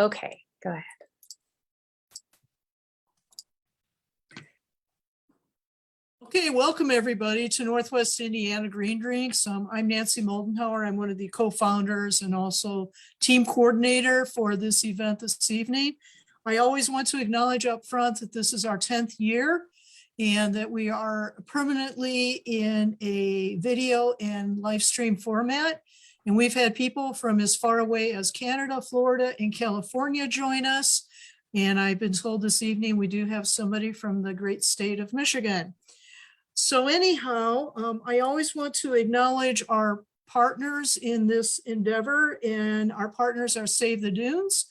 Okay, go ahead. Okay, welcome everybody to Northwest Indiana Green Drinks. I'm Nancy Moldenhauer. I'm one of the co-founders and also team coordinator for this event this evening. I always want to acknowledge up front that this is our 10th year and that we are permanently in a video and live stream format. And we've had people from as far away as Canada, Florida, and California join us. And I've been told this evening we do have somebody from the great state of Michigan. So anyhow, I always want to acknowledge our partners in this endeavor, and our partners are Save the Dunes.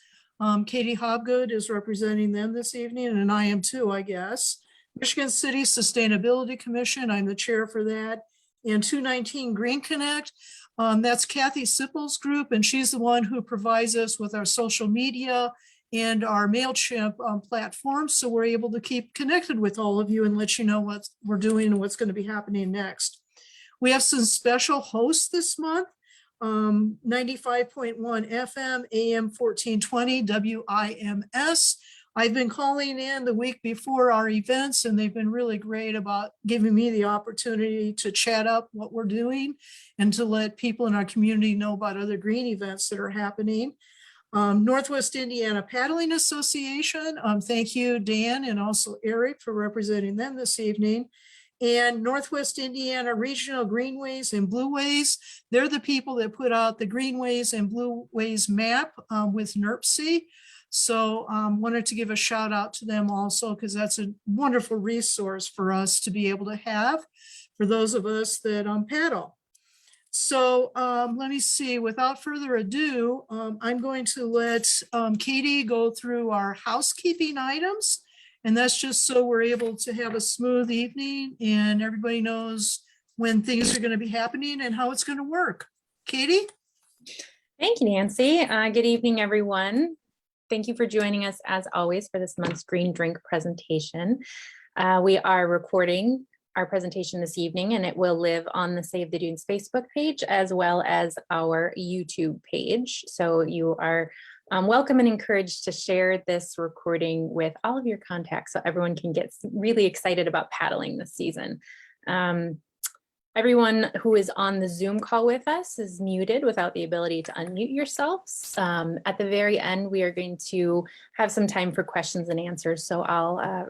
Katie Hobgood is representing them this evening, and I am too, I guess. Michigan City Sustainability Commission, I'm the chair for that, and 219 Green Connect. That's Kathy Sippel's group, and she's the one who provides us with our social media and our MailChimp platform. So we're able to keep connected with all of you and let you know what we're doing and what's going to be happening next. We have some special hosts this month, 95.1 FM, AM 1420, WIMS. I've been calling in the week before our events, and they've been really great about giving me the opportunity to chat up what we're doing and to let people in our community know about other green events that are happening. Northwest Indiana Paddling Association, thank you, Dan, and also Eric for representing them this evening. And Northwest Indiana Regional Greenways and Blueways, they're the people that put out the Greenways and Blueways map with NERC. So wanted to give a shout out to them also, because that's a wonderful resource for us to be able to have for those of us that paddle. So let me see, without further ado, I'm going to let Katie go through our housekeeping items. And that's just so we're able to have a smooth evening and everybody knows when things are going to be happening and how it's going to work. Katie? Thank you, Nancy. Good evening, everyone. Thank you for joining us as always for this month's Green Drink presentation. We are recording our presentation this evening, and it will live on the Save the Dunes Facebook page as well as our YouTube page. So you are welcome and encouraged to share this recording with all of your contacts so everyone can get really excited about paddling this season. Everyone who is on the Zoom call with us is muted without the ability to unmute yourselves. At the very end, we are going to have some time for questions and answers. So I'll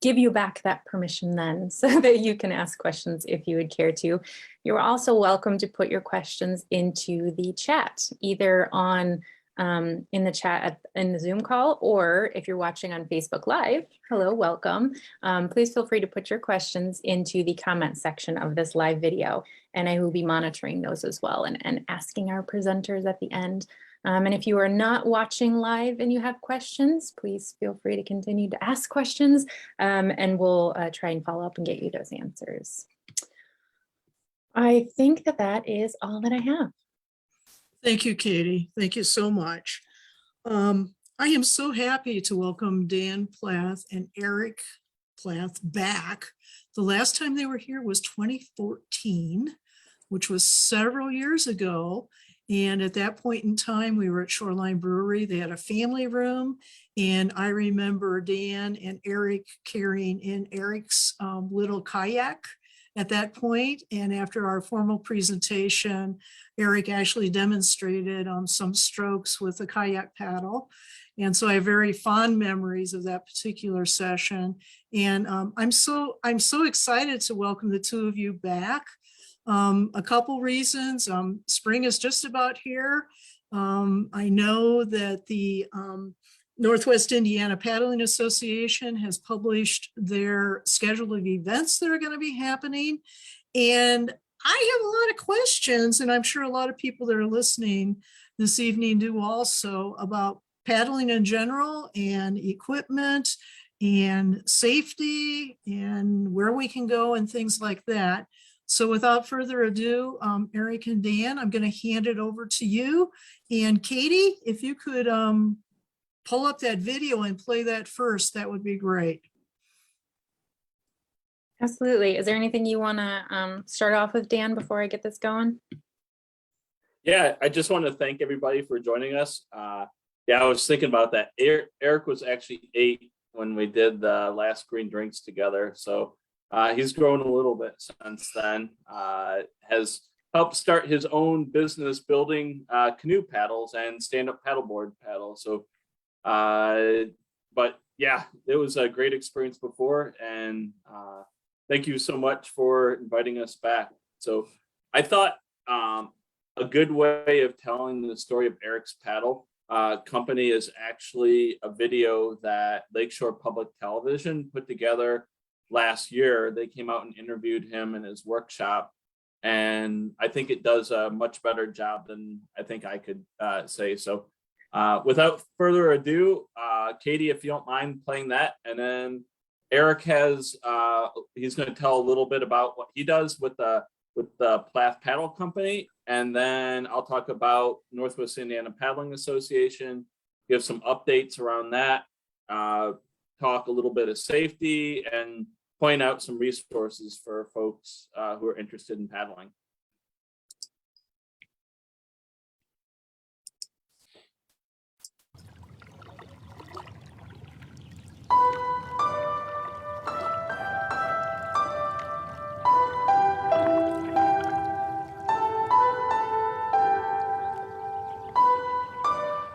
give you back that permission then so that you can ask questions if you would care to. You're also welcome to put your questions into the chat, either on in the chat in the Zoom call, or if you're watching on Facebook Live, hello, welcome. Please feel free to put your questions into the comment section of this live video, and I will be monitoring those as well and asking our presenters at the end. And if you are not watching live and you have questions, please feel free to continue to ask questions, and we'll try and follow up and get you those answers. I think that that is all that I have. Thank you, Katie. Thank you so much. I am so happy to welcome Dan Plath and Eric Plath back. The last time they were here was 2014, which was several years ago. And at that point in time, we were at Shoreline Brewery. They had a family room. And I remember Dan and Eric carrying in Eric's little kayak at that point. And after our formal presentation, Eric actually demonstrated some strokes with a kayak paddle. And so I have very fond memories of that particular session. And I'm so excited to welcome the two of you back. A couple reasons. Spring is just about here. I know that the Northwest Indiana Paddling Association has published their schedule of events that are going to be happening. And I have a lot of questions, and I'm sure a lot of people that are listening this evening do also, about paddling in general and equipment and safety and where we can go and things like that. So without further ado, Eric and Dan, I'm going to hand it over to you. And Katie, if you could pull up that video and play that first, that would be great. Absolutely. Is there anything you want to start off with, Dan, before I get this going? Yeah, I just want to thank everybody for joining us. Yeah, I was thinking about that. Eric was actually 8 when we did the last green drinks together. So he's grown a little bit since then. Has helped start his own business building canoe paddles and stand-up paddleboard paddles. So, but yeah, it was a great experience before. And thank you so much for inviting us back. So I thought a good way of telling the story of Eric's paddle company is actually a video that Lakeshore Public Television put together last year. They came out and interviewed him in his workshop, and I think it does a much better job than I think I could say. So without further ado, Katie, if you don't mind playing that, and then Eric has he's going to tell a little bit about what he does with the Plath Paddle Company, and then I'll talk about Northwest Indiana Paddling Association, give some updates around that, talk a little bit of safety, and point out some resources for folks who are interested in paddling.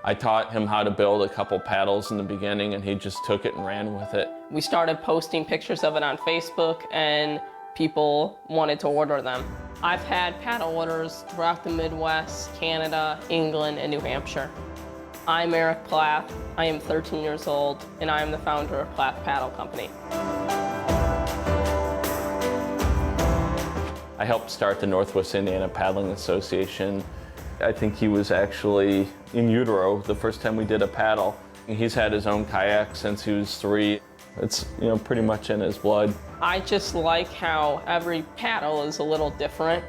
I taught him how to build a couple paddles in the beginning, and he just took it and ran with it. We started posting pictures of it on Facebook, and people wanted to order them. I've had paddle orders throughout the Midwest, Canada, England, and New Hampshire. I'm Eric Plath. I am 13 years old, and I am the founder of Plath Paddle Company. I helped start the Northwest Indiana Paddling Association. I think he was actually in utero the first time we did a paddle. He's had his own kayak since he was 3. It's, pretty much in his blood. I just like how every paddle is a little different,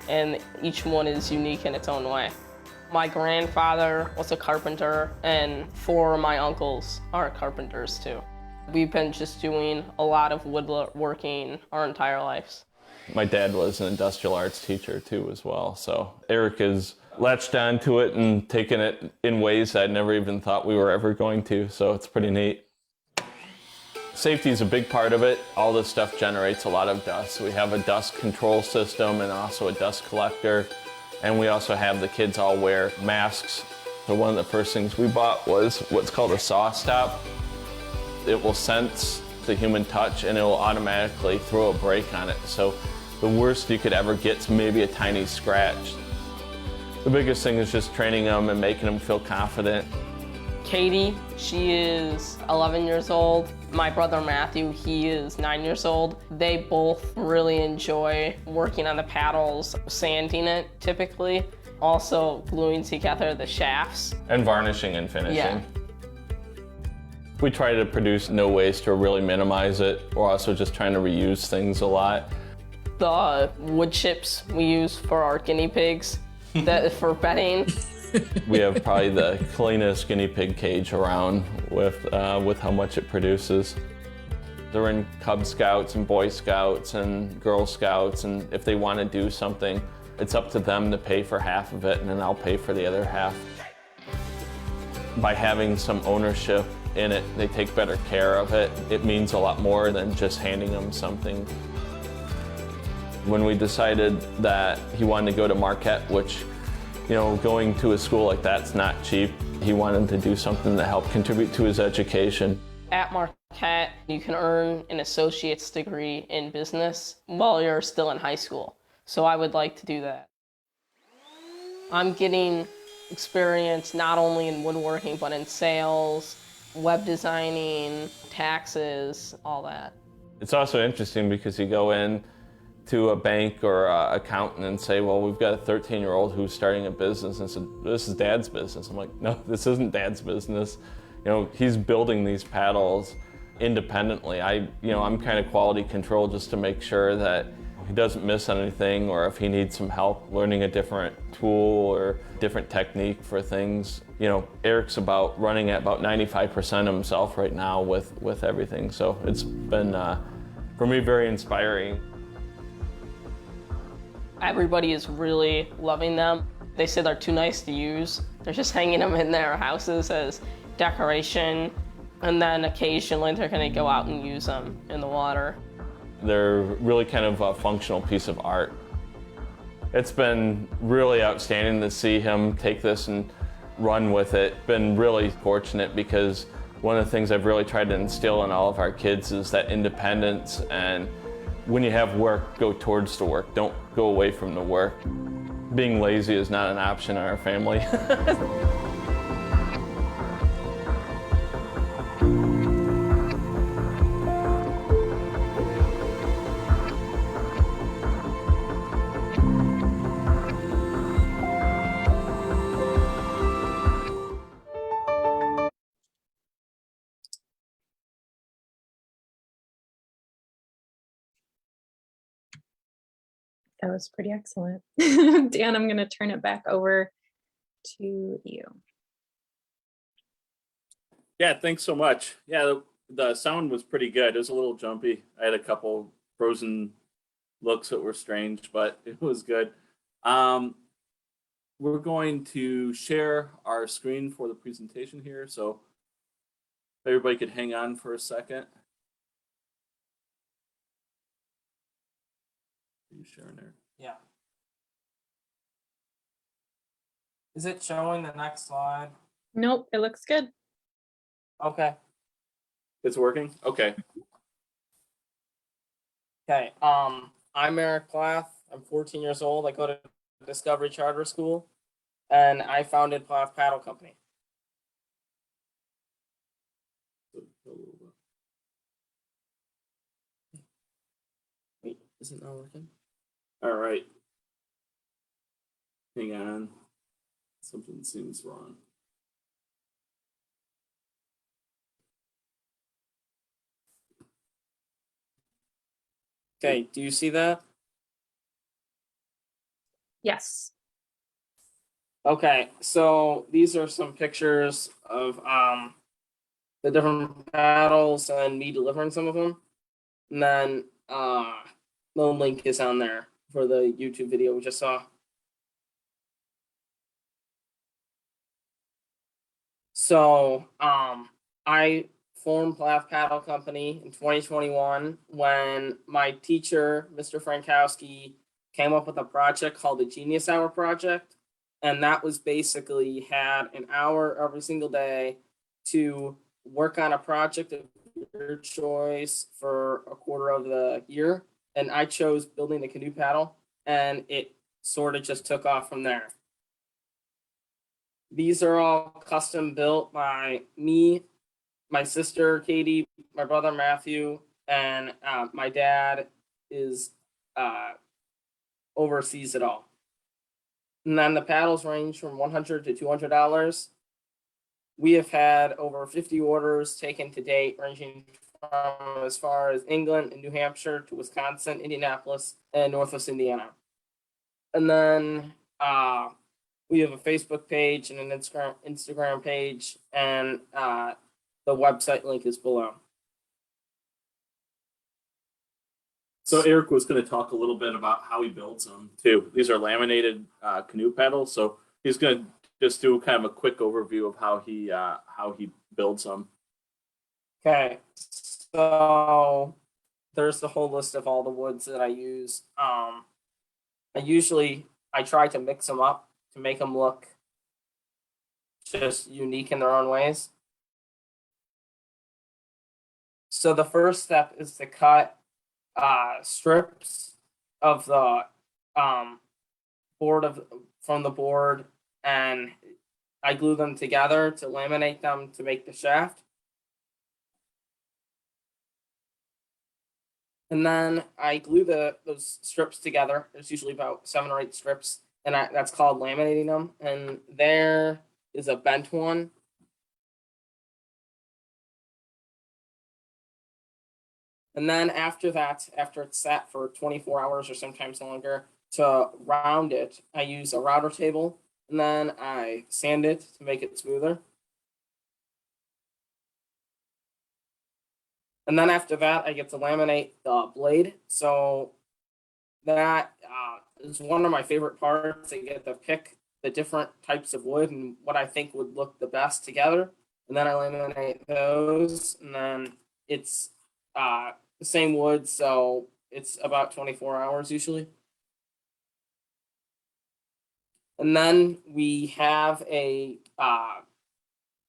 and each one is unique in its own way. My grandfather was a carpenter, and 4 of my uncles are carpenters too. We've been just doing a lot of woodworking our entire lives. My dad was an industrial arts teacher too as well, so Eric has latched onto it and taken it in ways I never even thought we were ever going to, so it's pretty neat. Safety is a big part of it. All this stuff generates a lot of dust. We have a dust control system and also a dust collector, and we also have the kids all wear masks. So one of the first things we bought was what's called a saw stop. It will sense the human touch and it will automatically throw a brake on it. So the worst you could ever get is maybe a tiny scratch. The biggest thing is just training them and making them feel confident. Katie, she is 11 years old. My brother Matthew, he is 9 years old. They both really enjoy working on the paddles, sanding it typically, also gluing together the shafts. And varnishing and finishing. Yeah. We try to produce no waste or really minimize it. We're also just trying to reuse things a lot. The wood chips we use for our guinea pigs, that for bedding. We have probably the cleanest guinea pig cage around with how much it produces. They're in Cub Scouts and Boy Scouts and Girl Scouts, and if they want to do something, it's up to them to pay for half of it, and then I'll pay for the other half. By having some ownership in it, they take better care of it. It means a lot more than just handing them something. When we decided that he wanted to go to Marquette, which, going to a school like that's not cheap, he wanted to do something to help contribute to his education. At Marquette, you can earn an associate's degree in business while you're still in high school. So I would like to do that. I'm getting experience not only in woodworking, but in sales, web designing, taxes, all that. It's also interesting because you go in to a bank or an accountant and say, well, we've got a 13-year-old who's starting a business, and said, this is Dad's business. I'm like, no, this isn't Dad's business. He's building these paddles independently. I'm kind of quality control just to make sure that he doesn't miss anything, or if he needs some help learning a different tool or different technique for things. Eric's running at about 95% himself right now with everything. So it's been, for me, very inspiring. Everybody is really loving them. They say they're too nice to use. They're just hanging them in their houses as decoration, and then occasionally they're gonna go out and use them in the water. They're really kind of a functional piece of art. It's been really outstanding to see him take this and run with it. Been really fortunate because one of the things I've really tried to instill in all of our kids is that independence, and when you have work, go towards the work. Don't go away from the work. Being lazy is not an option in our family. That was pretty excellent. Dan, I'm going to turn it back over to you. Yeah, thanks so much. Yeah, the sound was pretty good. It was a little jumpy. I had a couple frozen looks that were strange, but it was good. We're going to share our screen for the presentation here, so if everybody could hang on for a second. Are you sharing there? Yeah. Is it showing the next slide? Nope, it looks good. Okay. It's working? Okay. Okay. I'm Eric Plath. I'm 14 years old. I go to Discovery Charter School, and I founded Plath Paddle Company. Wait, is it not working? All right. Hang on. Something seems wrong. Okay. Do you see that? Yes. Okay. So these are some pictures of the different paddles and me delivering some of them, and then the link is on there for the YouTube video we just saw. So I formed Plath Paddle Company in 2021 when my teacher, Mr. Frankowski, came up with a project called the Genius Hour Project. And that was basically had an hour every single day to work on a project of your choice for a quarter of the year. And I chose building the canoe paddle, and it sort of just took off from there. These are all custom built by me, my sister Katie, my brother Matthew, and my dad is oversees it all. And then the paddles range from $100 to $200. We have had over 50 orders taken to date, ranging from as far as England and New Hampshire to Wisconsin, Indianapolis, and Northwest Indiana. And then we have a Facebook page and an Instagram page, and the website link is below. So Eric was going to talk a little bit about how he builds them too. These are laminated canoe paddles, so he's going to just do kind of a quick overview of how he builds them. Okay, so there's the whole list of all the woods that I use. I try to mix them up to make them look just unique in their own ways. So the first step is to cut strips of the from the board, and I glue them together to laminate them to make the shaft. And then I glue those strips together. There's usually about 7 or 8 strips, and that's called laminating them. And there is a bent one. And then after that, after it's sat for 24 hours or sometimes longer, to round it, I use a router table, and then I sand it to make it smoother. And then after that, I get to laminate the blade. So that is one of my favorite parts. I get to pick the different types of wood and what I think would look the best together. And then I laminate those, and then it's the same wood, so it's about 24 hours usually. And then we have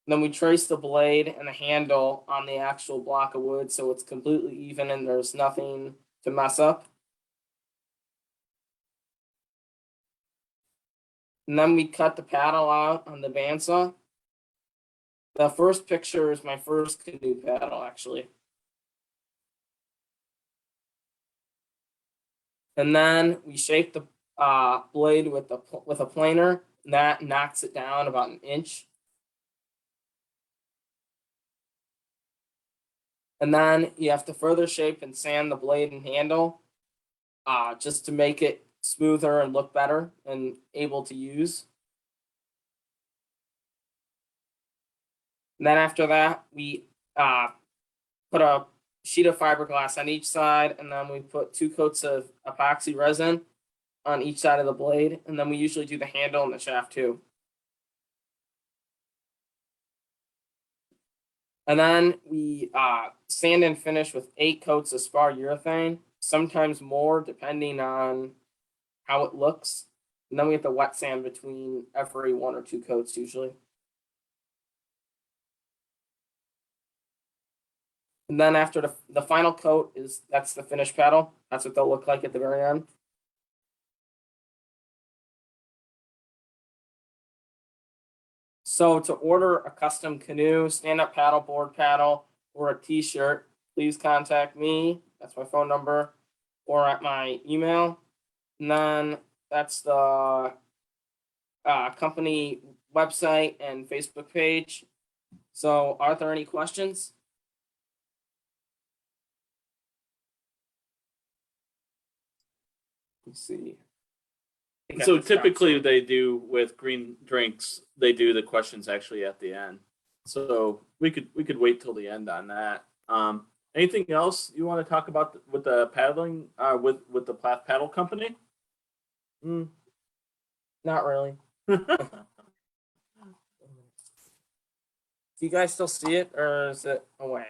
then we trace the blade and the handle on the actual block of wood so it's completely even and there's nothing to mess up. And then we cut the paddle out on the bandsaw. The first picture is my first canoe paddle, actually. And then we shape the blade with a planer, and that knocks it down about an inch. And then you have to further shape and sand the blade and handle just to make it smoother and look better and able to use. And then after that, we put a sheet of fiberglass on each side, and then we put 2 coats of epoxy resin on each side of the blade, and then we usually do the handle and the shaft too. And then we sand and finish with 8 coats of spar urethane, sometimes more depending on how it looks. And then we have to wet sand between every 1 or 2 coats usually. And then after the final coat that's the finished paddle. That's what they'll look like at the very end. So to order a custom canoe, stand-up paddle, board paddle, or a t-shirt, please contact me. That's my phone number, or at my email. And then that's the company website and Facebook page. So are there any questions? Let's see. So typically they do with green drinks, they do the questions actually at the end. So we could wait till the end on that. Anything else you want to talk about with the paddling, with the Plath Paddle Company? Not really. Do you guys still see it, or is it away?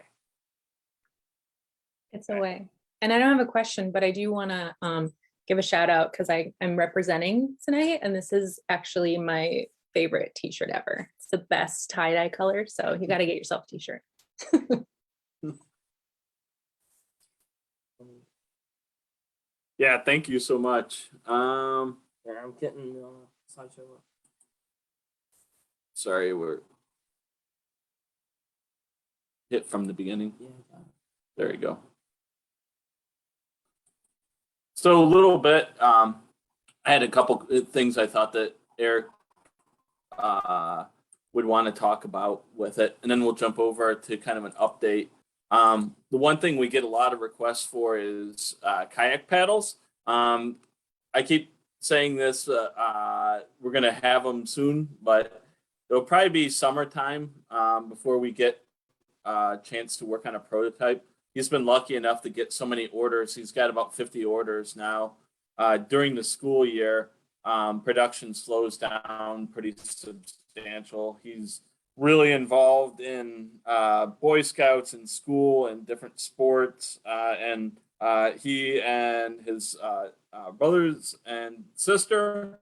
It's away. And I don't have a question, but I do want to give a shout out because I'm representing tonight, and this is actually my favorite t-shirt ever. It's the best tie-dye color, so you got to get yourself a t-shirt. Yeah, thank you so much. Yeah, I'm getting slideshow. Sorry, we're hit from the beginning. Yeah. There you go. So a little bit, I had a couple things I thought that Eric would want to talk about with it, and then we'll jump over to kind of an update. The one thing we get a lot of requests for is kayak paddles. I keep saying this, we're going to have them soon, but it'll probably be summertime before we get a chance to work on a prototype. He's been lucky enough to get so many orders. He's got about 50 orders now. During the school year, production slows down pretty substantial. He's really involved in Boy Scouts and school and different sports. And he and his brothers and sister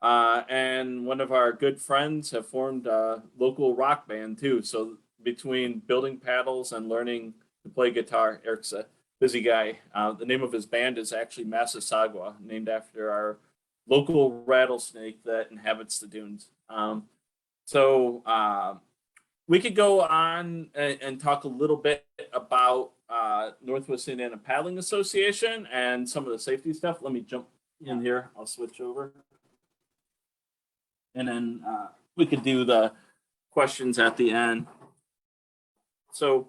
and one of our good friends have formed a local rock band too. So between building paddles and learning to play guitar, Eric's a busy guy. The name of his band is actually Massasauga, named after our local rattlesnake that inhabits the dunes. We could go on and talk a little bit about Northwest Indiana Paddling Association and some of the safety stuff. Let me jump in here. I'll switch over. And then we could do the questions at the end. So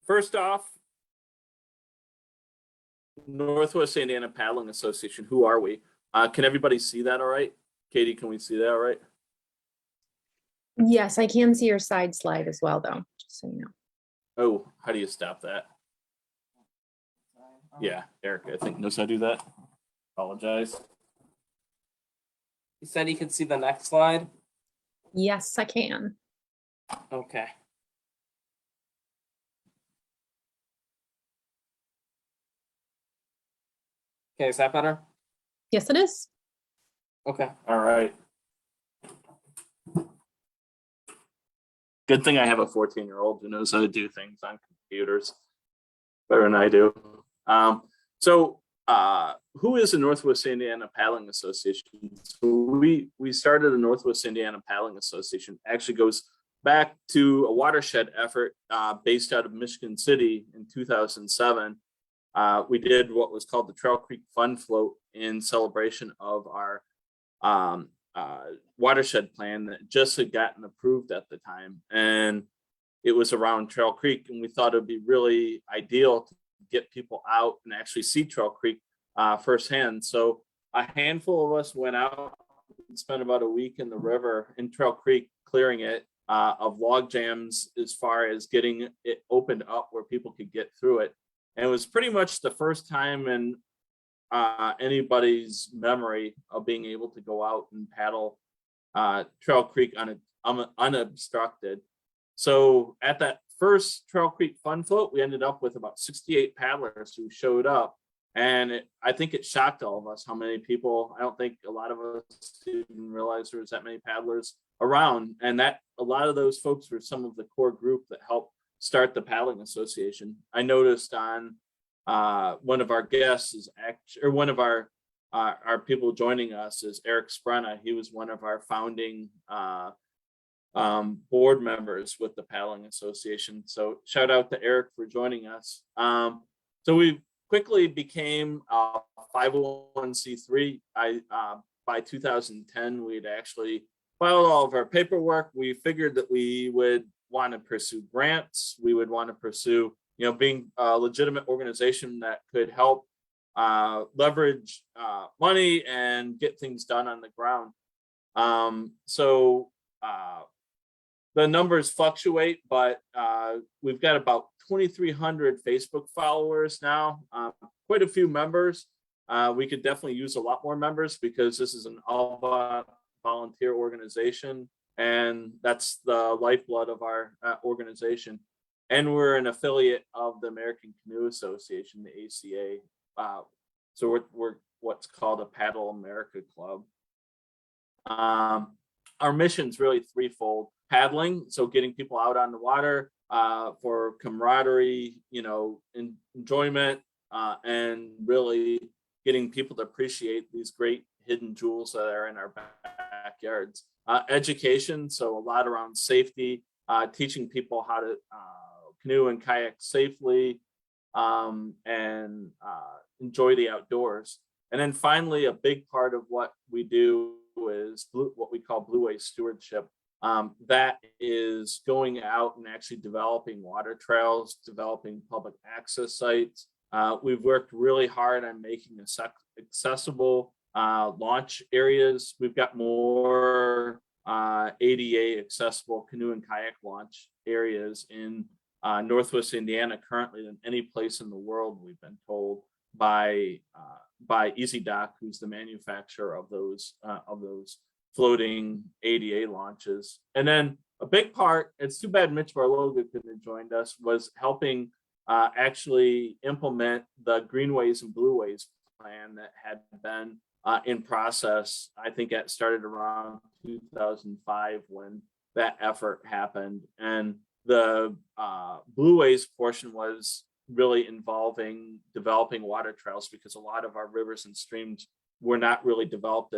first off, Northwest Indiana Paddling Association, who are we? Can everybody see that all right? Katie, can we see that all right? Yes, I can see your side slide as well, though, just so you know. Oh, how do you stop that? Yeah, Eric, I think knows how to do that. Apologize. You said you could see the next slide? Yes, I can. Okay. Okay, is that better? Yes, it is. Okay. All right. Good thing I have a 14-year-old who knows how to do things on computers better than I do. Who is the Northwest Indiana Paddling Association? So we started the Northwest Indiana Paddling Association. Actually goes back to a watershed effort based out of Michigan City in 2007. We did what was called the Trail Creek Fun Float in celebration of our watershed plan that just had gotten approved at the time. And it was around Trail Creek, and we thought it'd be really ideal to get people out and actually see Trail Creek firsthand. So a handful of us went out and spent about a week in the river in Trail Creek, clearing it of log jams as far as getting it opened up where people could get through it. And it was pretty much the first time in anybody's memory of being able to go out and paddle Trail Creek unobstructed. So at that first Trail Creek Fun Float, we ended up with about 68 paddlers who showed up. And I think it shocked all of us how many people. I don't think a lot of us even realized there was that many paddlers around. And that a lot of those folks were some of the core group that helped start the Paddling Association. I noticed on one of our guests is or one of our people joining us is Eric Sprena. He was one of our founding board members with the Paddling Association. So shout out to Eric for joining us. So we quickly became a 501c3. By 2010, we'd actually filed all of our paperwork. We figured that we would want to pursue grants. We would want to pursue, being a legitimate organization that could help leverage money and get things done on the ground. The numbers fluctuate, but we've got about 2,300 Facebook followers now, quite a few members. We could definitely use a lot more members because this is an all volunteer organization, and that's the lifeblood of our organization. And we're an affiliate of the American Canoe Association, the ACA. So we're what's called a Paddle America Club. Our mission's really threefold: paddling, so getting people out on the water for camaraderie, enjoyment, and really getting people to appreciate these great hidden jewels that are in our backyards. Education, so a lot around safety, teaching people how to canoe and kayak safely, and enjoy the outdoors. And then finally, a big part of what we do is what we call Blue Way stewardship. That is going out and actually developing water trails, developing public access sites. We've worked really hard on making accessible launch areas. We've got more ADA accessible canoe and kayak launch areas in Northwest Indiana currently than any place in the world, we've been told by Easy Dock, who's the manufacturer of those floating ADA launches. And then a big part, it's too bad Mitch Barloga couldn't have joined us, was helping actually implement the Greenways and Blueways plan that had been in process. I think it started around 2005 when that effort happened. And the Blueways portion was really involving developing water trails, because a lot of our rivers and streams were not really developed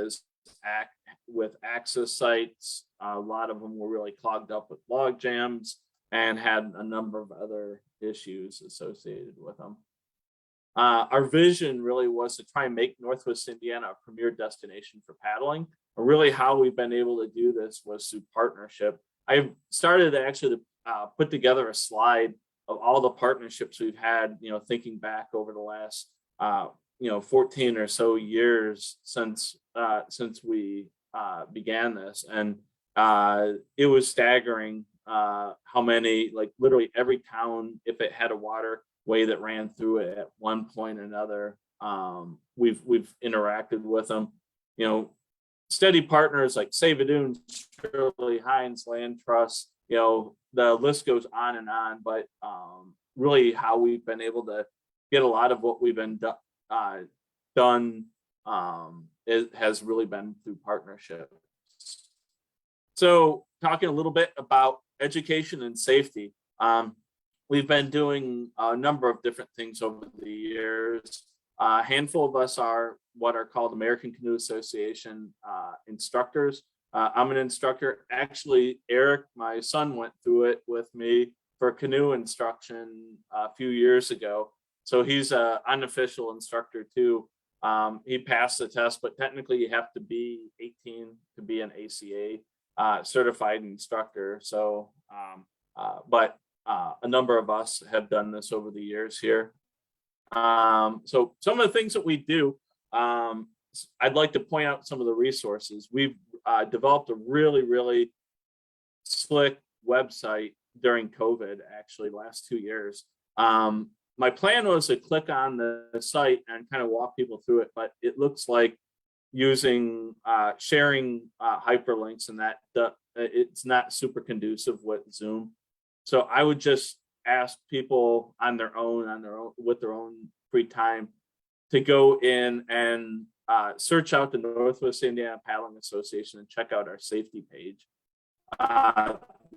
with access sites. A lot of them were really clogged up with log jams and had a number of other issues associated with them. Our vision really was to try and make Northwest Indiana a premier destination for paddling. And really how we've been able to do this was through partnership. I started actually to put together a slide of all the partnerships we've had, thinking back over the last 14 or so years since we began this. And it was staggering how many, like literally every town, if it had a waterway that ran through it at one point or another, we've interacted with them. steady partners like Save a Dunes, Shirley Hines Land Trust, the list goes on and on, but really how we've been able to get a lot of what we've been done it has really been through partnerships. So talking a little bit about education and safety, we've been doing a number of different things over the years. A handful of us are what are called American Canoe Association instructors. I'm an instructor. Actually, Eric, my son, went through it with me for canoe instruction a few years ago. So he's an unofficial instructor too. He passed the test, but technically you have to be 18 to be an ACA certified instructor. So, but a number of us have done this over the years here. So some of the things that we do, I'd like to point out some of the resources. We've developed a really, really slick website during COVID, actually, last 2 years. My plan was to click on the site and kind of walk people through it, but it looks like using sharing hyperlinks and that it's not super conducive with Zoom. So I would just ask people on their own with their own free time to go in and search out the Northwest Indiana Paddling Association and check out our safety page.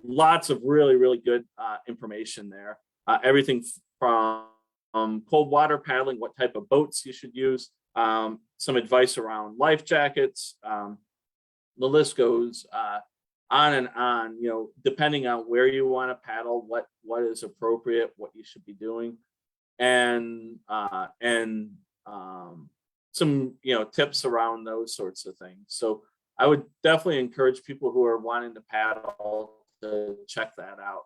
Lots of really, really good information there. Everything from cold water paddling, what type of boats you should use, some advice around life jackets. The list goes on and on, depending on where you want to paddle, what is appropriate, what you should be doing, and some tips around those sorts of things. So I would definitely encourage people who are wanting to paddle to check that out.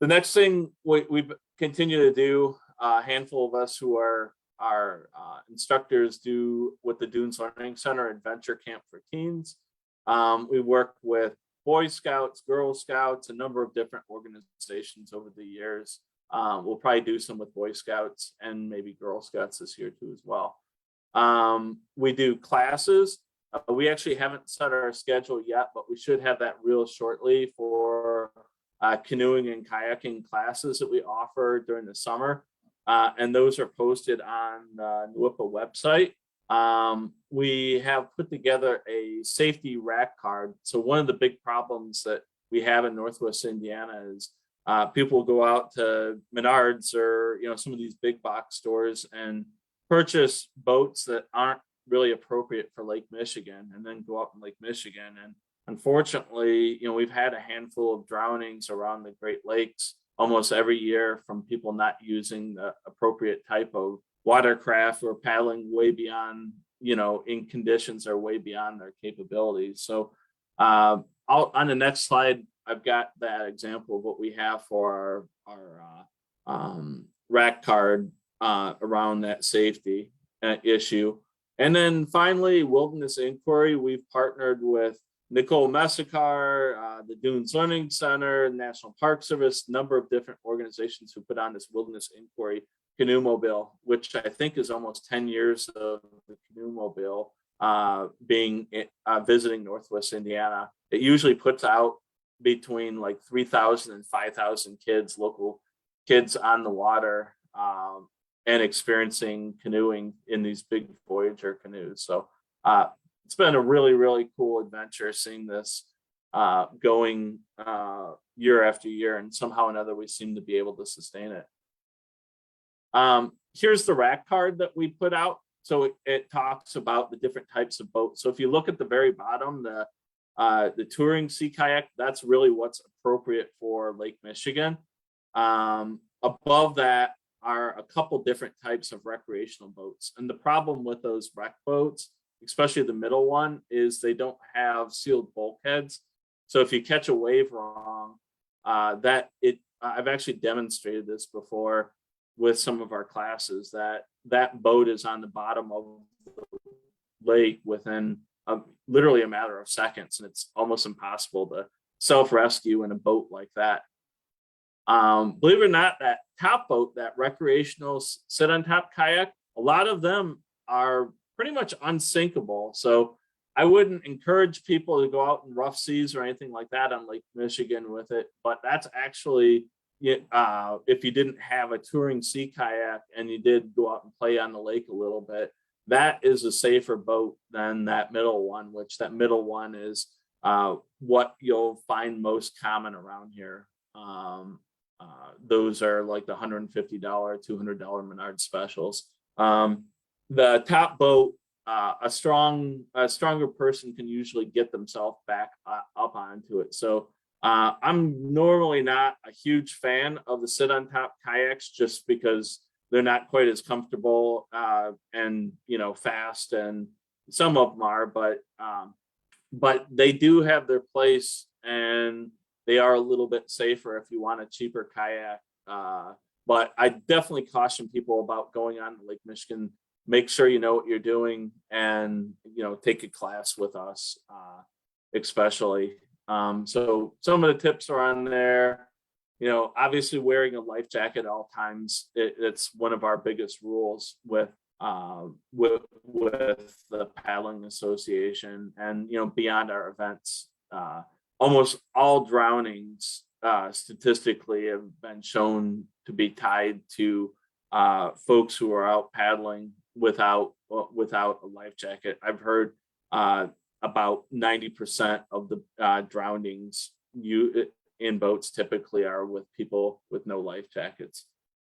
The next thing we continue to do, a handful of us who are instructors do with the Dunes Learning Center Adventure Camp for Teens. We work with Boy Scouts, Girl Scouts, a number of different organizations over the years. We'll probably do some with Boy Scouts and maybe Girl Scouts this year too as well. We do classes. We actually haven't set our schedule yet, but we should have that real shortly for canoeing and kayaking classes that we offer during the summer. And those are posted on the NWIPA website. We have put together a safety rack card. So one of the big problems that we have in Northwest Indiana is people go out to Menards or some of these big box stores and purchase boats that aren't really appropriate for Lake Michigan, and then go out in Lake Michigan. And unfortunately, we've had a handful of drownings around the Great Lakes almost every year from people not using the appropriate type of watercraft or paddling way beyond, in conditions that are way beyond their capabilities. So on the next slide, I've got that example of what we have for our rack card around that safety issue. And then finally, Wilderness Inquiry. We've partnered with Nicole Messakar, the Dunes Learning Center, National Park Service, a number of different organizations who put on this Wilderness Inquiry canoe mobile, which I think is almost 10 years of the canoe mobile visiting Northwest Indiana. It usually puts out between like 3,000 and 5,000 kids, local kids on the water and experiencing canoeing in these big Voyager canoes. So it's been a really, really cool adventure seeing this going year after year, and somehow or another we seem to be able to sustain it. Here's the rack card that we put out. So it talks about the different types of boats. So if you look at the very bottom, the touring sea kayak, that's really what's appropriate for Lake Michigan. Above that are a couple different types of recreational boats. And the problem with those rec boats, especially the middle one, is they don't have sealed bulkheads. So if you catch a wave wrong, I've actually demonstrated this before with some of our classes, that boat is on the bottom of the lake within literally a matter of seconds, and it's almost impossible to self-rescue in a boat like that. Believe it or not, that top boat, that recreational sit on top kayak, a lot of them are pretty much unsinkable. So I wouldn't encourage people to go out in rough seas or anything like that on Lake Michigan with it, but that's actually, if you didn't have a touring sea kayak and you did go out and play on the lake a little bit, that is a safer boat than that middle one, which that middle one is what you'll find most common around here. Those are like the $150, $200 Menards specials. The top boat, a stronger person can usually get themselves back up onto it. So I'm normally not a huge fan of the sit on top kayaks just because they're not quite as comfortable and fast, and some of them are, but they do have their place, and they are a little bit safer if you want a cheaper kayak. But I definitely caution people about going on to Lake Michigan. Make sure you know what you're doing, and take a class with us, especially. So some of the tips are on there. Obviously wearing a life jacket at all times. It's one of our biggest rules with the paddling association, and beyond our events. Almost all drownings statistically have been shown to be tied to folks who are out paddling without a life jacket. I've heard about 90% of the drownings in boats typically are with people with no life jackets.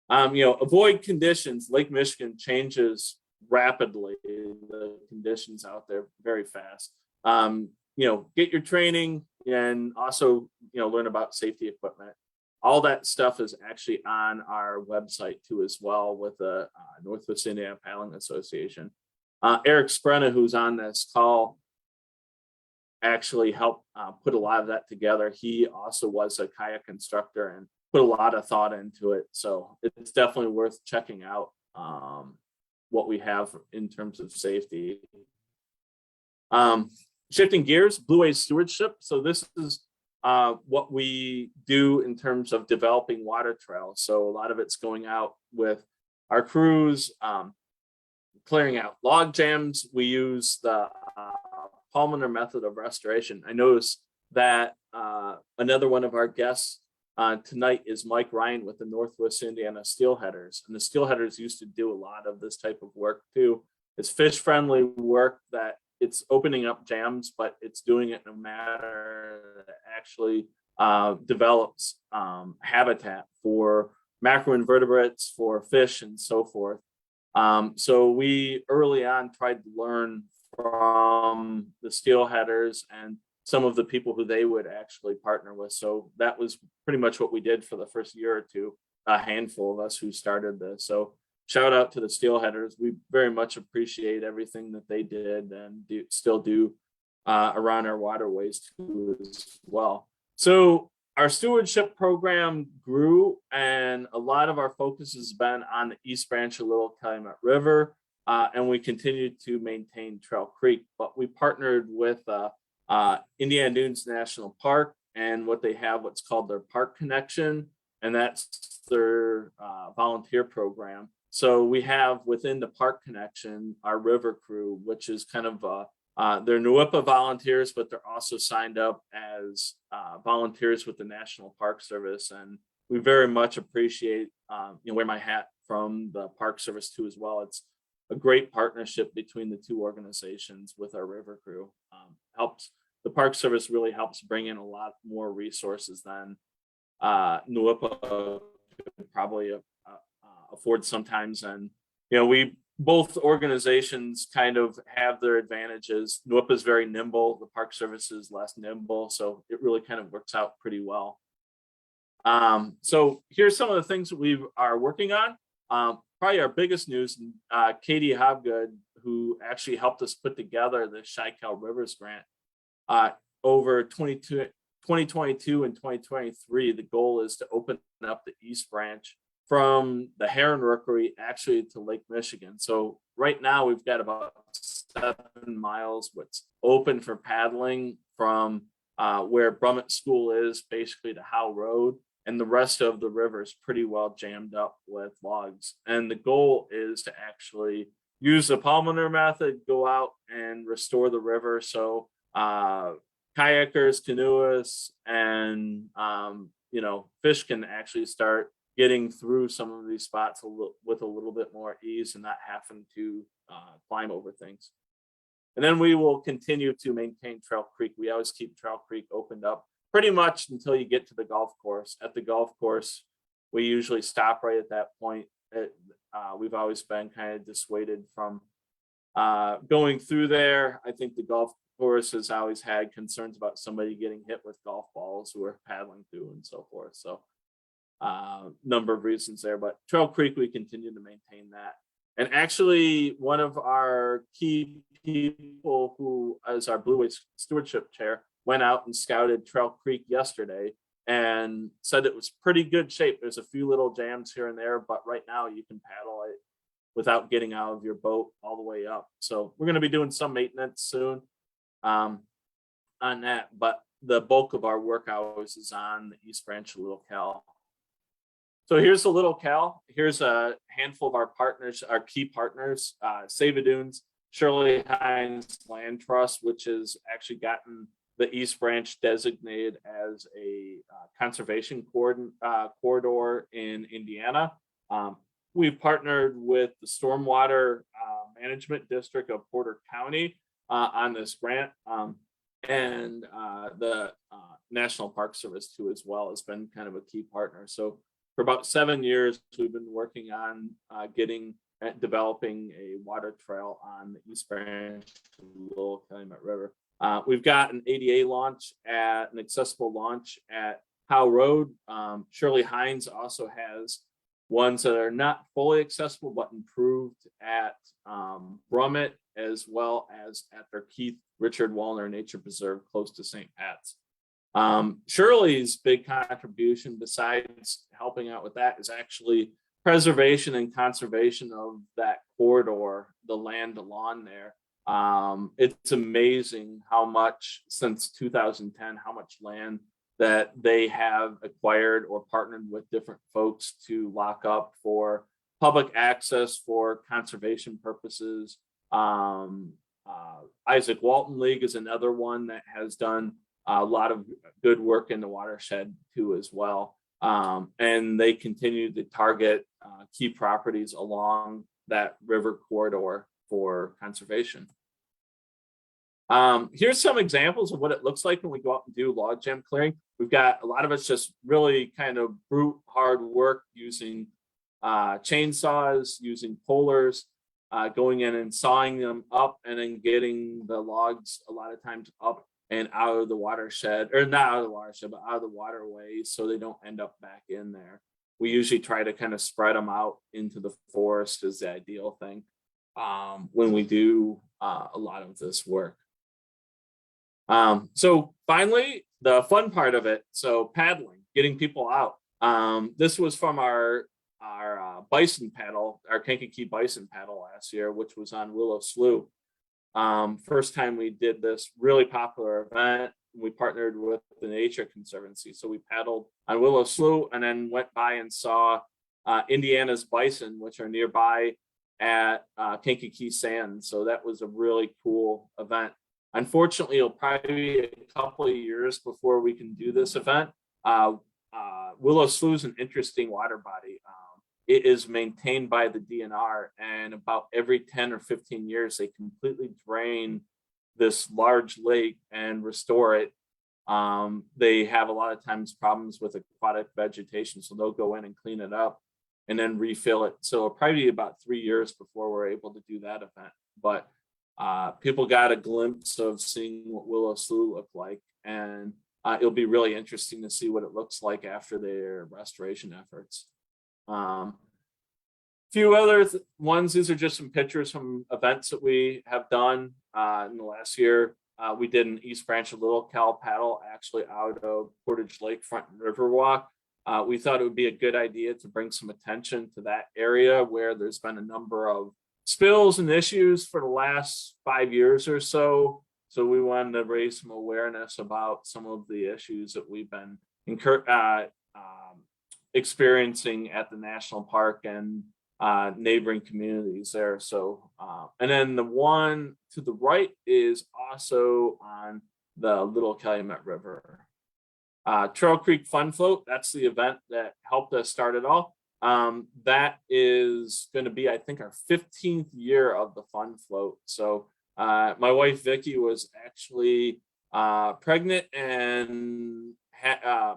Avoid conditions. Lake Michigan changes rapidly. The conditions out there very fast. Get your training, and also learn about safety equipment. All that stuff is actually on our website too, as well, with the Northwest Indiana Paddling Association. Eric Sprenna, who's on this call, actually helped put a lot of that together. He also was a kayak instructor and put a lot of thought into it. So it's definitely worth checking out what we have in terms of safety. Shifting gears, Blue Wave stewardship. So this is what we do in terms of developing water trails. So a lot of it's going out with our crews, clearing out log jams. We use the Palmer method of restoration. I noticed that another one of our guests tonight is Mike Ryan with the Northwest Indiana Steelheaders. And the Steelheaders used to do a lot of this type of work too. It's fish-friendly work that it's opening up jams, but it's doing it in a manner that actually develops habitat for macroinvertebrates, for fish, and so forth. So we early on tried to learn from the steelheaders and some of the people who they would actually partner with. So that was pretty much what we did for the first year or two, a handful of us who started this. So shout out to the steelheaders. We very much appreciate everything that they did and still do around our waterways too as well. So our stewardship program grew, and a lot of our focus has been on the East Branch of Little Calumet River, and we continue to maintain Trail Creek. But we partnered with Indiana Dunes National Park, and what they have, what's called their Park Connection, and that's their volunteer program. So we have within the Park Connection our river crew, which is kind of they're NWIPA volunteers, but they're also signed up as volunteers with the National Park Service. And we very much appreciate, wear my hat from the Park Service too as well. It's a great partnership between the two organizations with our river crew. The Park Service really helps bring in a lot more resources than NWIPA could probably afford sometimes. And we both organizations kind of have their advantages. NWIPA is very nimble, the Park Service is less nimble, so it really kind of works out pretty well. So here's some of the things that we are working on. Probably our biggest news, Katie Hobgood, who actually helped us put together the Shykel Rivers grant. Over 2022 and 2023, the goal is to open up the East Branch from the Heron Rookery actually to Lake Michigan. So right now we've got about 7 miles what's open for paddling from where Brummett School is basically to Howe Road, and the rest of the river is pretty well jammed up with logs. And the goal is to actually use the Palmer method, go out and restore the river. So kayakers, canoeists, and fish can actually start getting through some of these spots with a little bit more ease and not having to climb over things. And then we will continue to maintain Trail Creek. We always keep Trail Creek opened up pretty much until you get to the golf course. At the golf course, we usually stop right at that point. We've always been kind of dissuaded from going through there. I think the golf course has always had concerns about somebody getting hit with golf balls who are paddling through and so forth. So number of reasons there, but Trail Creek, we continue to maintain that. And actually, one of our key people who is our Blue Waste Stewardship Chair went out and scouted Trail Creek yesterday and said it was pretty good shape. There's a few little jams here and there, but right now you can paddle it without getting out of your boat all the way up. So we're going to be doing some maintenance soon on that, but the bulk of our work hours is on the East Branch of Little Cal. So here's a Little Cal. Here's a handful of our partners, our key partners, Save-A-Dunes, Shirley Hines Land Trust, which has actually gotten the East Branch designated as a conservation corridor in Indiana. We've partnered with the Stormwater Management District of Porter County on this grant, and the National Park Service too, as well, has been kind of a key partner. So for about 7 years, we've been working on developing a water trail on the East Branch of the Little Calumet River. We've got an ADA launch an accessible launch at Howe Road. Shirley Hines also has ones that are not fully accessible, but improved at Brummett, as well as at their Keith Richard Wallner Nature Preserve close to St. Pat's. Shirley's big contribution, besides helping out with that, is actually preservation and conservation of that corridor, the land to lawn there. It's amazing how much since 2010, how much land that they have acquired or partnered with different folks to lock up for public access for conservation purposes. Isaac Walton League is another one that has done a lot of good work in the watershed too as well. And they continue to target key properties along that river corridor for conservation. Here's some examples of what it looks like when we go out and do log jam clearing. We've got a lot of it's just really kind of brute hard work using chainsaws, using pullers, going in and sawing them up and then getting the logs a lot of times up and out of the watershed, or not out of the watershed, but out of the waterway, so they don't end up back in there. We usually try to kind of spread them out into the forest is the ideal thing when we do a lot of this work. So finally, the fun part of it. So paddling, getting people out. This was from our bison paddle, our Kankakee bison paddle last year, which was on Willow Slough. First time we did this really popular event, we partnered with the Nature Conservancy. So we paddled on Willow Slough and then went by and saw Indiana's bison, which are nearby at Kankakee Sand. So that was a really cool event. Unfortunately, it'll probably be a couple of years before we can do this event. Willow Slough is an interesting water body. It is maintained by the DNR, and about every 10 or 15 years, they completely drain this large lake and restore it. They have a lot of times problems with aquatic vegetation, so they'll go in and clean it up and then refill it. So it'll probably be about 3 years before we're able to do that event. But people got a glimpse of seeing what Willow Slough looked like, and it'll be really interesting to see what it looks like after their restoration efforts. Few other ones, these are just some pictures from events that we have done in the last year. We did an East Branch of Little Cal paddle actually out of Portage Lakefront Riverwalk. We thought it would be a good idea to bring some attention to that area where there's been a number of spills and issues for the last 5 years or so. So we wanted to raise some awareness about some of the issues that we've been experiencing at the national park and neighboring communities there. So, and then the one to the right is also on the Little Calumet River. Trail Creek Fun Float, that's the event that helped us start it all. That is going to be, I think, our 15th year of the Fun Float. So my wife Vicky was actually pregnant and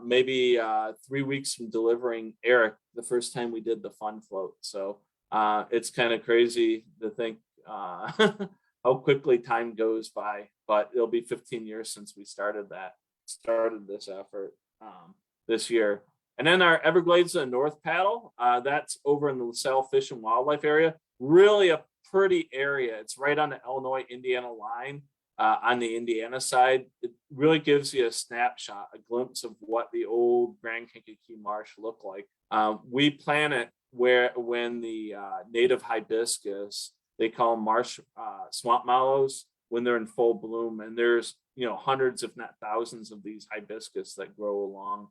maybe 3 weeks from delivering Eric the first time we did the Fun Float. So it's kind of crazy to think how quickly time goes by, but it'll be 15 years since we started this effort this year. And then our Everglades and North Paddle, that's over in the LaSalle Fish and Wildlife area. Really a pretty area. It's right on the Illinois-Indiana line on the Indiana side. It really gives you a snapshot, a glimpse of what the old Grand Kankakee Marsh looked like. We plant it when the native hibiscus, they call them marsh swamp mallows, when they're in full bloom, and there's hundreds if not thousands of these hibiscus that grow along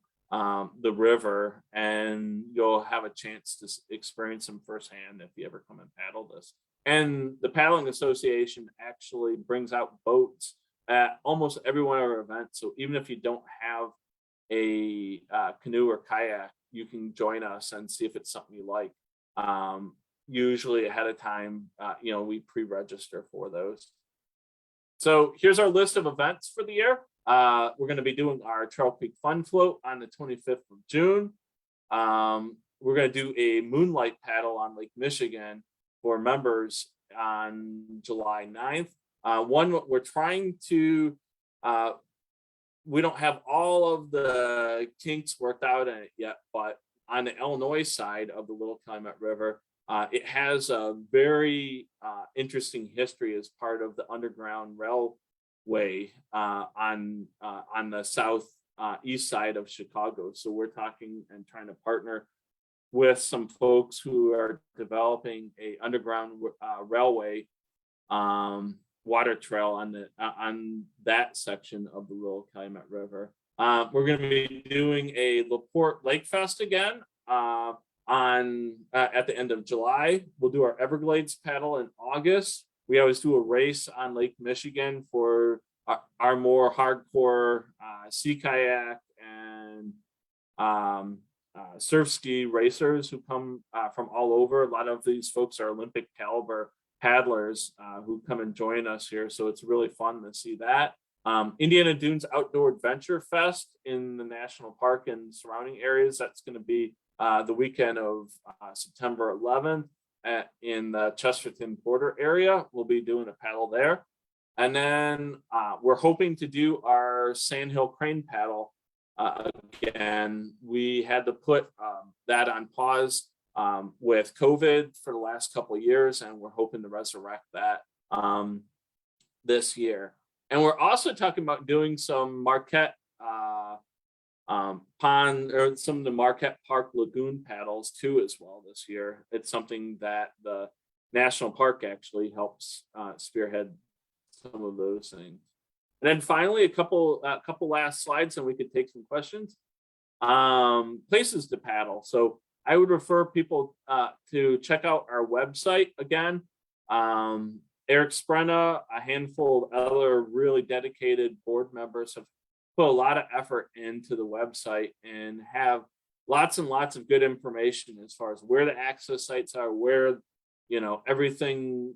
the river, and you'll have a chance to experience them firsthand if you ever come and paddle this. And the Paddling Association actually brings out boats at almost every one of our events. So even if you don't have a canoe or kayak, you can join us and see if it's something you like. Usually ahead of time, we pre-register for those. So here's our list of events for the year. We're going to be doing our Trail Creek Fun Float on the 25th of June. We're going to do a moonlight paddle on Lake Michigan for members on July 9th. One, we're trying to, we don't have all of the kinks worked out in it yet, but on the Illinois side of the Little Calumet River, it has a very interesting history as part of the Underground Railway on the southeast side of Chicago. So we're talking and trying to partner with some folks who are developing a underground railway water trail on that section of the Little Calumet River. We're going to be doing a LaPorte Lake Fest again at the end of July. We'll do our Everglades paddle in August. We always do a race on Lake Michigan for our more hardcore sea kayak and surf ski racers who come from all over. A lot of these folks are Olympic caliber paddlers who come and join us here. So it's really fun to see that. Indiana Dunes Outdoor Adventure Fest in the National Park and surrounding areas. That's going to be the weekend of September 11th in the Chesterton Porter area. We'll be doing a paddle there. And then we're hoping to do our Sandhill Crane paddle again. We had to put that on pause with COVID for the last couple of years, and we're hoping to resurrect that this year. And we're also talking about doing some Marquette pond or some of the Marquette Park Lagoon paddles too as well this year. It's something that the National Park actually helps spearhead some of those things. And then finally, a couple last slides, and we could take some questions. Places to paddle. So I would refer people to check out our website again. Eric Sprenna, a handful of other really dedicated board members have put a lot of effort into the website and have lots and lots of good information as far as where the access sites are, where everything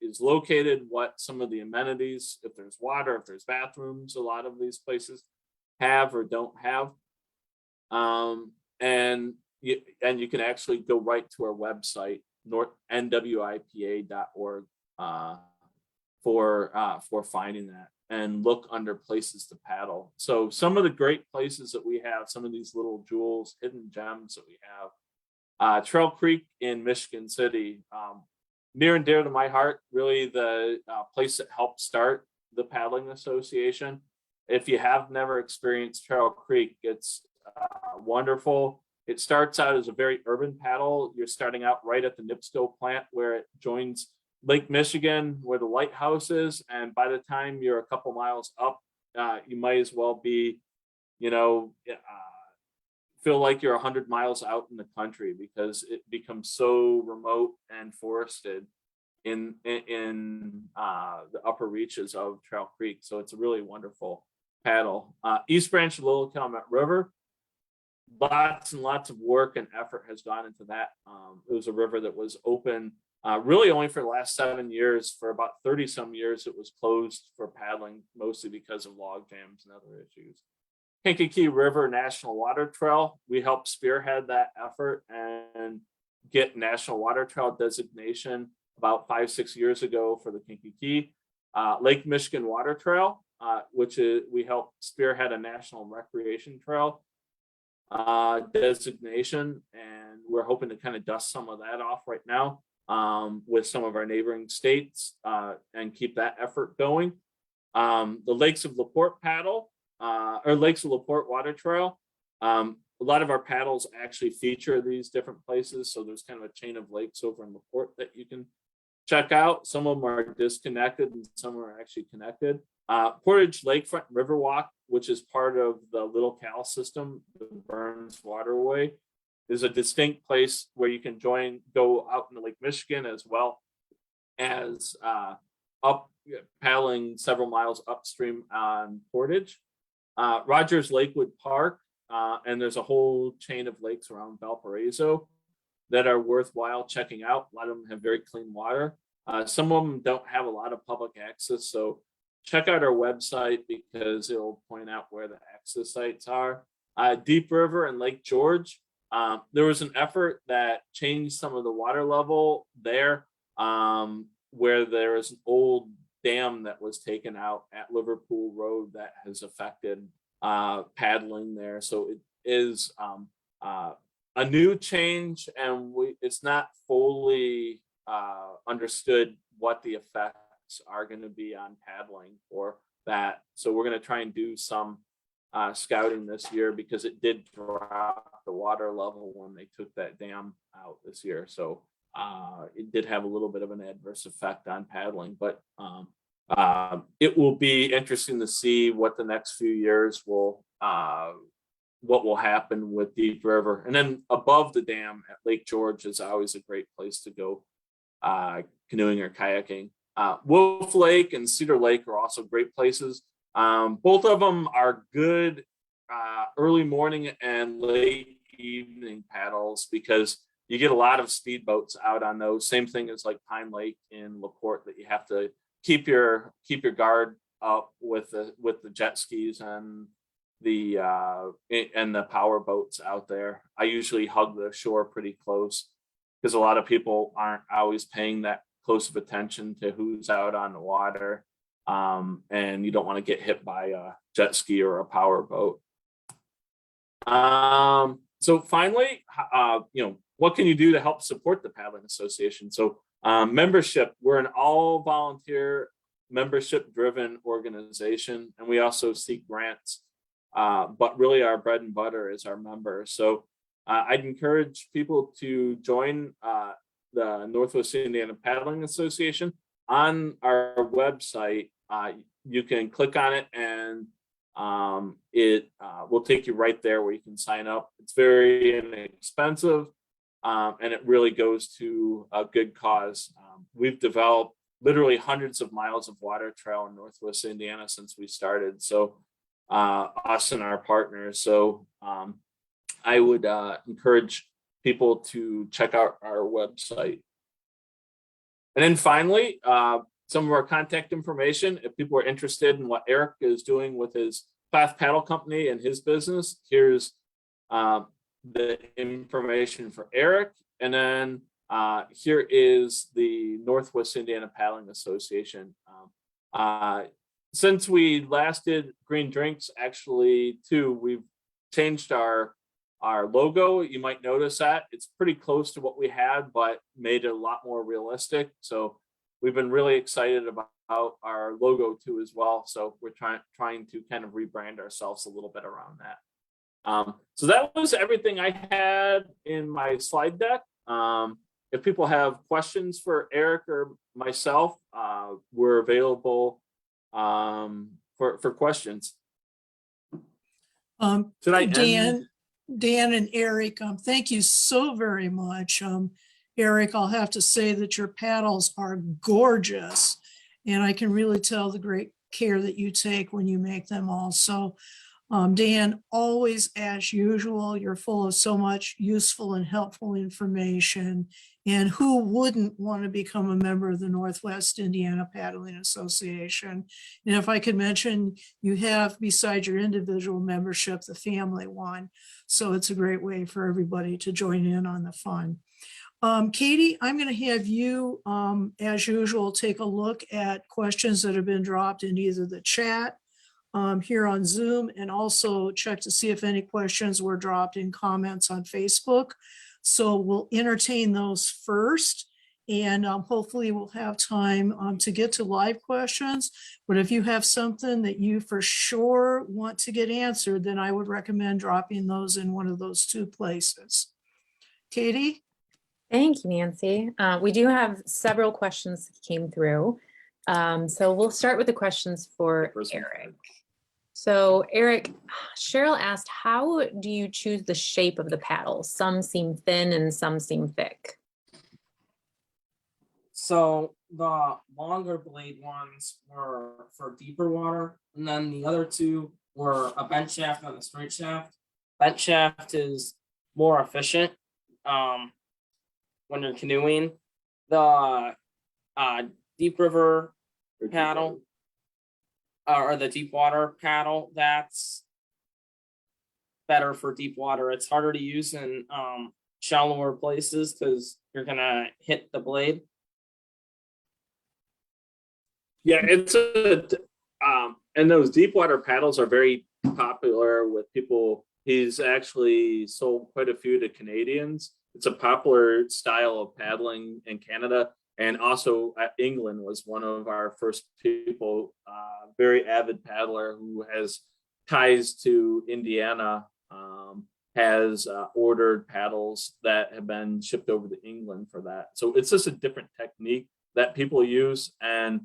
is located, what some of the amenities, if there's water, if there's bathrooms, a lot of these places have or don't have. And you can actually go right to our website, nwipa.org, for finding that, and look under places to paddle. So some of the great places that we have, some of these little jewels, hidden gems that we have, Trail Creek in Michigan City, near and dear to my heart, really the place that helped start the Paddling Association. If you have never experienced Trail Creek, it's wonderful. It starts out as a very urban paddle. You're starting out right at the NIPSCO plant where it joins Lake Michigan, where the lighthouse is. And by the time you're a couple miles up, you might as well be, feel like you're 100 miles out in the country because it becomes so remote and forested in the upper reaches of Trail Creek. So it's a really wonderful paddle. East Branch of Little Calumet River, lots and lots of work and effort has gone into that. It was a river that was open really only for the last 7 years. For about 30 some years, it was closed for paddling, mostly because of log jams and other issues. Kankakee River National Water Trail, we helped spearhead that effort and get National Water Trail designation about 5-6 years ago for the Kankakee. Lake Michigan Water Trail, which is, we helped spearhead a National Recreation Trail designation, and we're hoping to kind of dust some of that off right now with some of our neighboring states and keep that effort going. The Lakes of LaPorte paddle, or Lakes of LaPorte Water Trail. A lot of our paddles actually feature these different places. So there's kind of a chain of lakes over in LaPorte that you can check out. Some of them are disconnected and some are actually connected. Portage Lakefront Riverwalk, which is part of the Little Cal system, the Burns Waterway, is a distinct place where you can go out into Lake Michigan as well as up paddling several miles upstream on Portage. Rogers Lakewood Park, and there's a whole chain of lakes around Valparaiso that are worthwhile checking out. A lot of them have very clean water. Some of them don't have a lot of public access, so check out our website because it'll point out where the access sites are. Deep River and Lake George, there was an effort that changed some of the water level there, where there is an old dam that was taken out at Liverpool Road that has affected paddling there. So it is a new change, and it's not fully understood what the effects are going to be on paddling for that. So we're going to try and do some scouting this year because it did drop the water level when they took that dam out this year. So it did have a little bit of an adverse effect on paddling, but it will be interesting to see what the next few years will, what will happen with Deep River. And then above the dam at Lake George is always a great place to go canoeing or kayaking. Wolf Lake and Cedar Lake are also great places. Both of them are good early morning and late evening paddles because you get a lot of speedboats out on those. Same thing as like Pine Lake in LaPorte, that you have to keep your guard up with the jet skis and the power boats out there. I usually hug the shore pretty close because a lot of people aren't always paying that close of attention to who's out on the water, and you don't want to get hit by a jet ski or a power boat. So finally, what can you do to help support the Paddling Association? So membership, we're an all volunteer membership driven organization, and we also seek grants, but really our bread and butter is our members. So I'd encourage people to join the Northwest Indiana Paddling Association. On our website, you can click on it and it will take you right there where you can sign up. It's very inexpensive, and it really goes to a good cause. We've developed literally hundreds of miles of water trail in Northwest Indiana since we started. So us and our partners. So I would encourage people to check out our website. And then finally, some of our contact information. If people are interested in what Eric is doing with his Plath Paddle Company and his business, here's the information for Eric. And then here is the Northwest Indiana Paddling Association. Since we last did Green Drinks, actually, too, we've changed our logo. You might notice that it's pretty close to what we had, but made it a lot more realistic. So we've been really excited about our logo too as well. So we're trying to kind of rebrand ourselves a little bit around that. So that was everything I had in my slide deck. If people have questions for Eric or myself, we're available for questions. Dan, Dan and Eric, thank you so very much. Eric, I'll have to say that your paddles are gorgeous, and I can really tell the great care that you take when you make them all. So, Dan, always as usual, you're full of so much useful and helpful information. And who wouldn't want to become a member of the Northwest Indiana Paddling Association? And if I could mention, you have, besides your individual membership, the family one. So it's a great way for everybody to join in on the fun. Katie, I'm going to have you, as usual, take a look at questions that have been dropped in either the chat here on Zoom, and also check to see if any questions were dropped in comments on Facebook. So we'll entertain those first, and hopefully we'll have time to get to live questions. But if you have something that you for sure want to get answered, then I would recommend dropping those in one of those two places. Katie? Thank you, Nancy. We do have several questions that came through. So we'll start with the questions for First one. Eric. So Eric, Cheryl asked, how do you choose the shape of the paddles? Some seem thin and some seem thick. So the longer blade ones were for deeper water, and then the other two were a bent shaft and a straight shaft. Bent shaft is more efficient when you're canoeing. The deep river paddle or the deep water paddle, that's better for deep water. It's harder to use in shallower places because you're gonna hit the blade. Yeah, it's and those deep water paddles are very popular with people. He's actually sold quite a few to Canadians. It's a popular style of paddling in Canada. And also England was one of our first people, very avid paddler who has ties to Indiana, has ordered paddles that have been shipped over to England for that. So it's just a different technique that people use, and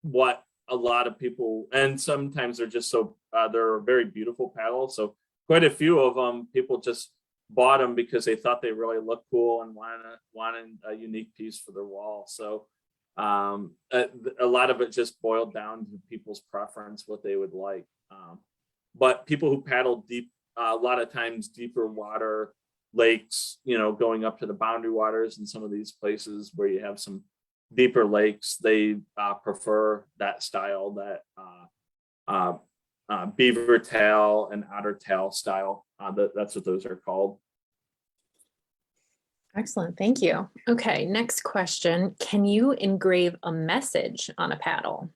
what a lot of people, and sometimes they're just so, they're very beautiful paddles. So quite a few of them, people just bought them because they thought they really looked cool and wanted a unique piece for their wall. So a lot of it just boiled down to people's preference, what they would like. But people who paddle deep, a lot of times deeper water, lakes, going up to the boundary waters and some of these places where you have some deeper lakes, they prefer that style, that beaver tail and otter tail style. That's what those are called. Excellent, thank you. Okay, next question. Can you engrave a message on a paddle?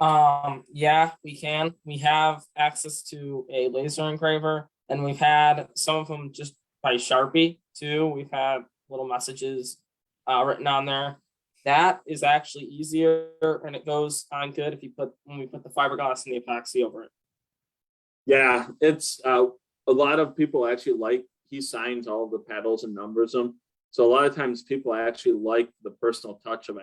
Yeah, we can. We have access to a laser engraver, and we've had some of them just by Sharpie too. We've had little messages written on there. That is actually easier, and it goes on good if you when we put the fiberglass and the epoxy over it. Yeah, it's a lot of people actually he signs all the paddles and numbers them. So a lot of times people actually like the personal touch of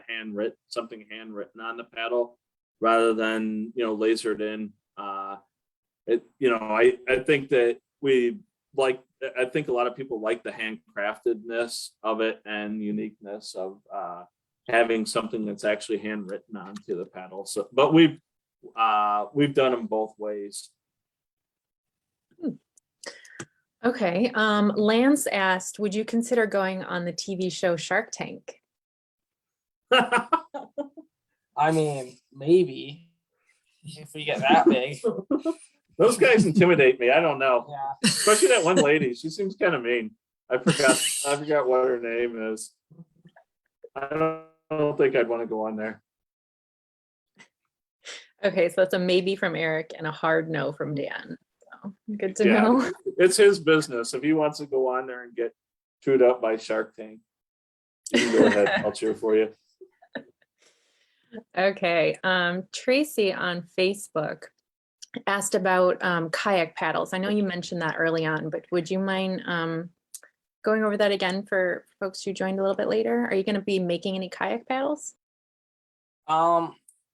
something handwritten on the paddle rather than, lasered in. I think that I think a lot of people like the handcraftedness of it and uniqueness of having something that's actually handwritten onto the paddle. So, but we've done them both ways. Okay, Lance asked, would you consider going on the TV show Shark Tank? I mean, maybe if we get that big. Those guys intimidate me. I don't know. Yeah. Especially that one lady. She seems kind of mean. I forgot what her name is. I don't think I'd want to go on there. Okay, so that's a maybe from Eric and a hard no from Dan. So good to know. It's his business. If he wants to go on there and get chewed up by Shark Tank, you can go ahead. I'll cheer for you. Okay, Tracy on Facebook asked about kayak paddles. I know you mentioned that early on, but would you mind going over that again for folks who joined a little bit later? Are you going to be making any kayak paddles?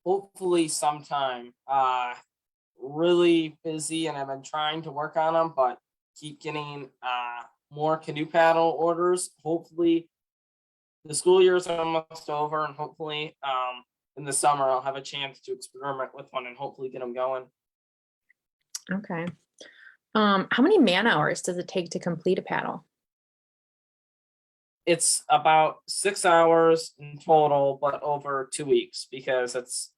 Hopefully sometime. really busy and I've been trying to work on them, but keep getting more canoe paddle orders. Hopefully the school year is almost over, and hopefully in the summer I'll have a chance to experiment with one and hopefully get them going. Okay. How many man hours does it take to complete a paddle? It's about 6 hours in total, but over 2 weeks, because it's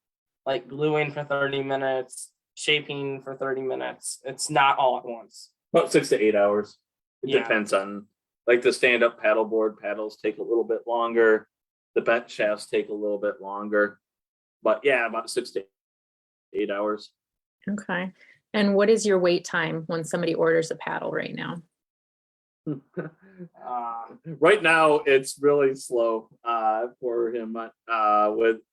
like gluing for 30 minutes, shaping for 30 minutes. It's not all at once. About 6 to 8 hours. It Yeah. depends on, like, the stand-up paddleboard paddles take a little bit longer. The bent shafts take a little bit longer. But yeah, about 6 to 8 hours. Okay. And what is your wait time when somebody orders a paddle right now? Right now, it's really slow for him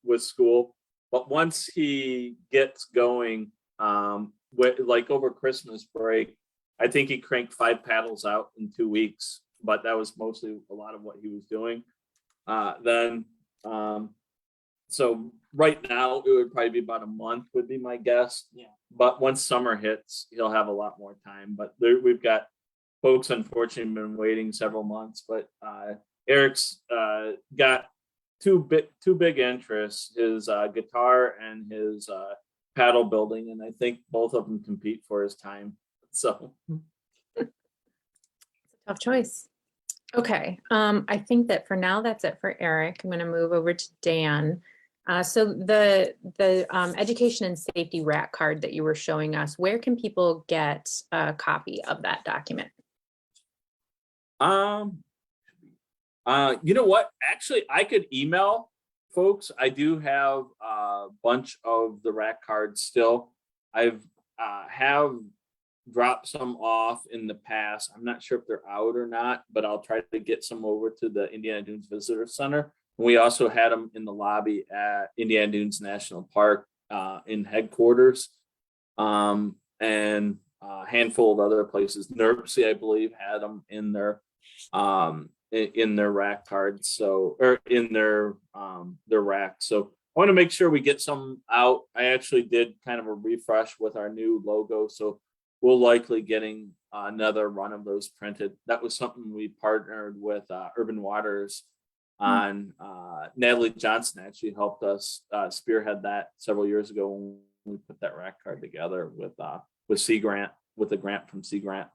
with school. But once he gets going, like over Christmas break, I think he cranked 5 paddles out in 2 weeks. But that was mostly a lot of what he was doing. So right now, it would probably be about a month would be my guess. Yeah. But once summer hits, he'll have a lot more time. But we've got folks, unfortunately, been waiting several months. But Eric's got two big interests: his guitar and his paddle building, and I think both of them compete for his time. So Tough choice. Okay. I think that for now, that's it for Eric. I'm going to move over to Dan. So the education and safety rack card that you were showing us, where can people get a copy of that document? You know what? Actually, I could email folks. I do have a bunch of the rack cards still. I've have dropped some off in the past. I'm not sure if they're out or not, but I'll try to get some over to the Indiana Dunes Visitor Center. We also had them in the lobby at Indiana Dunes National Park in headquarters, and a handful of other places. NERC, I believe, had them in their rack cards, or in their rack. So I want to make sure we get some out. I actually did kind of a refresh with our new logo, so we'll likely getting another run of those printed. That was something we partnered with Urban Waters on. Natalie Johnson actually helped us spearhead that several years ago when we put that rack card together with Sea Grant, with a grant from Sea Grant.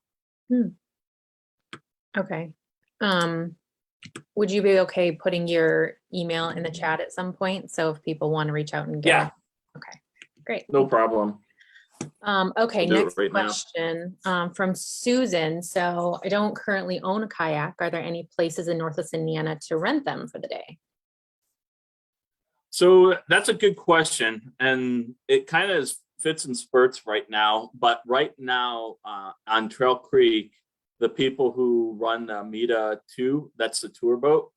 Okay. Would you be okay putting your email in the chat at some point? So if people want to reach out and get Yeah. it? Okay, great. No problem. Okay, I'll do it next right now. question from Susan. So I don't currently own a kayak. Are there any places in Northwest Indiana to rent them for the day? So that's a good question, and it kind of fits in spurts right now. But right now on Trail Creek, the people who run the Mita 2, that's the tour boat,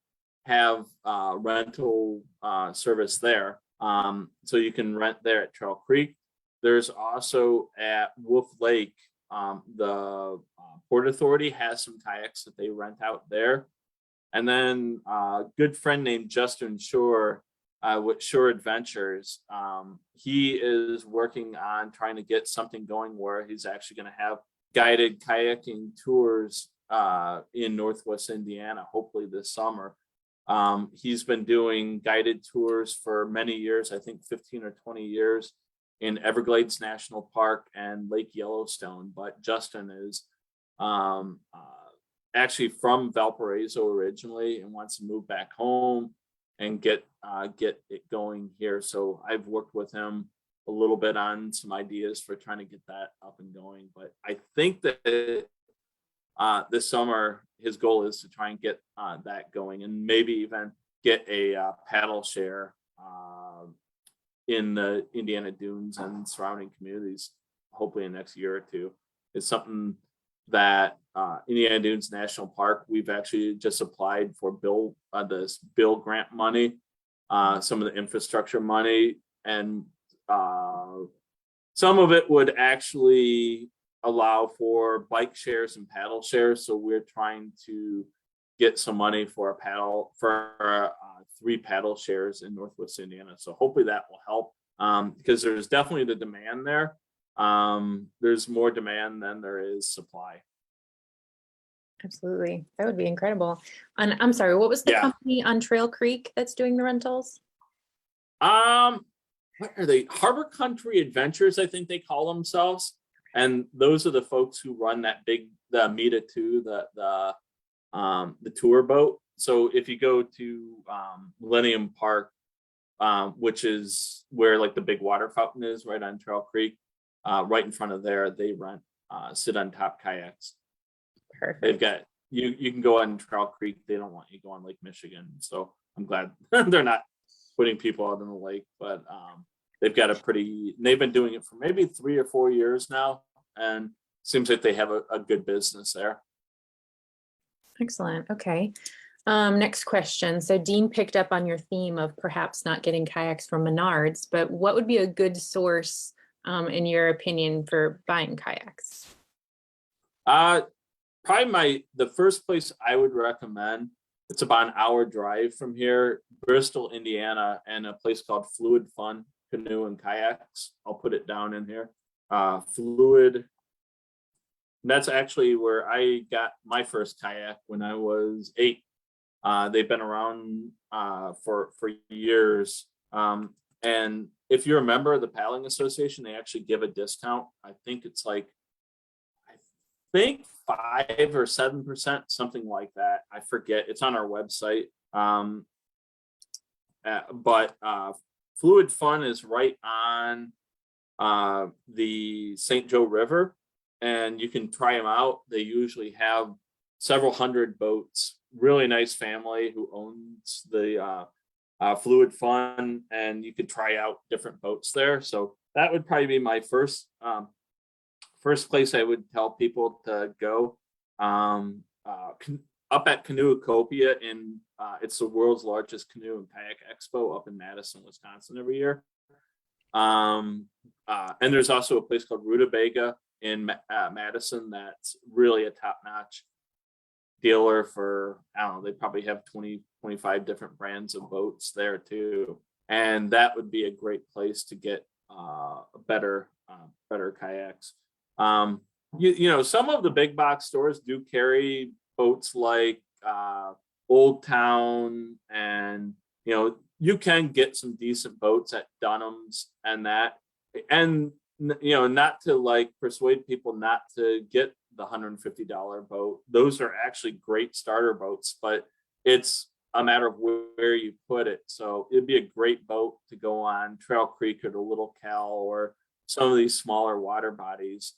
have rental service there. So you can rent there at Trail Creek. There's also at Wolf Lake, the Port Authority has some kayaks that they rent out there. And then a good friend named Justin Shore with Shore Adventures, he is working on trying to get something going where he's actually going to have guided kayaking tours in Northwest Indiana, hopefully this summer. He's been doing guided tours for many years, I think 15 or 20 years, in Everglades National Park and Lake Yellowstone. But Justin is actually from Valparaiso originally and wants to move back home and get it going here. So I've worked with him a little bit on some ideas for trying to get that up and going. But I think that this summer, his goal is to try and get that going and maybe even get a paddle share in the Indiana Dunes and surrounding communities, hopefully in the next year or two. It's something that Indiana Dunes National Park, we've actually just applied for this bill grant money, some of the infrastructure money, and some of it would actually allow for bike shares and paddle shares. So we're trying to get some money for 3 paddle shares in Northwest Indiana. So hopefully that will help because there's definitely the demand there. there's more demand than there is supply. Absolutely. That would be incredible. And I'm sorry, what was the Yeah. company on Trail Creek that's doing the rentals? What are they? Harbor Country Adventures, I think they call themselves. And those are the folks who run that the Meta 2, the tour boat. So if you go to Millennium Park, which is where like the big water fountain is, right on Trail Creek, right in front of there, they rent sit on top kayaks. Perfect. They've got you can go on Trail Creek. They don't want you to go on Lake Michigan. So I'm glad they're not putting people out in the lake, but they've been doing it for maybe 3 or 4 years now, and seems like they have a good business there. Excellent. Okay. Next question. So Dean picked up on your theme of perhaps not getting kayaks from Menards, but what would be a good source, in your opinion, for buying kayaks? Probably the first place I would recommend, it's about an hour drive from here, Bristol, Indiana, and a place called Fluid Fun Canoe and Kayaks. I'll put it down in here. Fluid. That's actually where I got my first kayak when I was 8. They've been around for years. And if you're a member of the Paddling Association, they actually give a discount. I think it's like, 5 or 7%, something like that. I forget. It's on our website. But Fluid Fun is right on the St. Joe River, and you can try them out. They usually have several hundred boats. Really nice family who owns the Fluid Fun, and you could try out different boats there. So that would probably be my first place I would tell people to go. Up at Canoeacopia it's the world's largest canoe and kayak expo up in Madison, Wisconsin every year. And there's also a place called Rutabaga in Madison that's really a top-notch dealer for, I don't know, they probably have 20, 25 different brands of boats there too. And that would be a great place to get better kayaks. Some of the big box stores do carry boats like Old Town, and you can get some decent boats at Dunham's and that, and not to like persuade people not to get the $150 boat. Those are actually great starter boats, but it's a matter of where you put it. So it'd be a great boat to go on Trail Creek or the Little Cal or some of these smaller water bodies.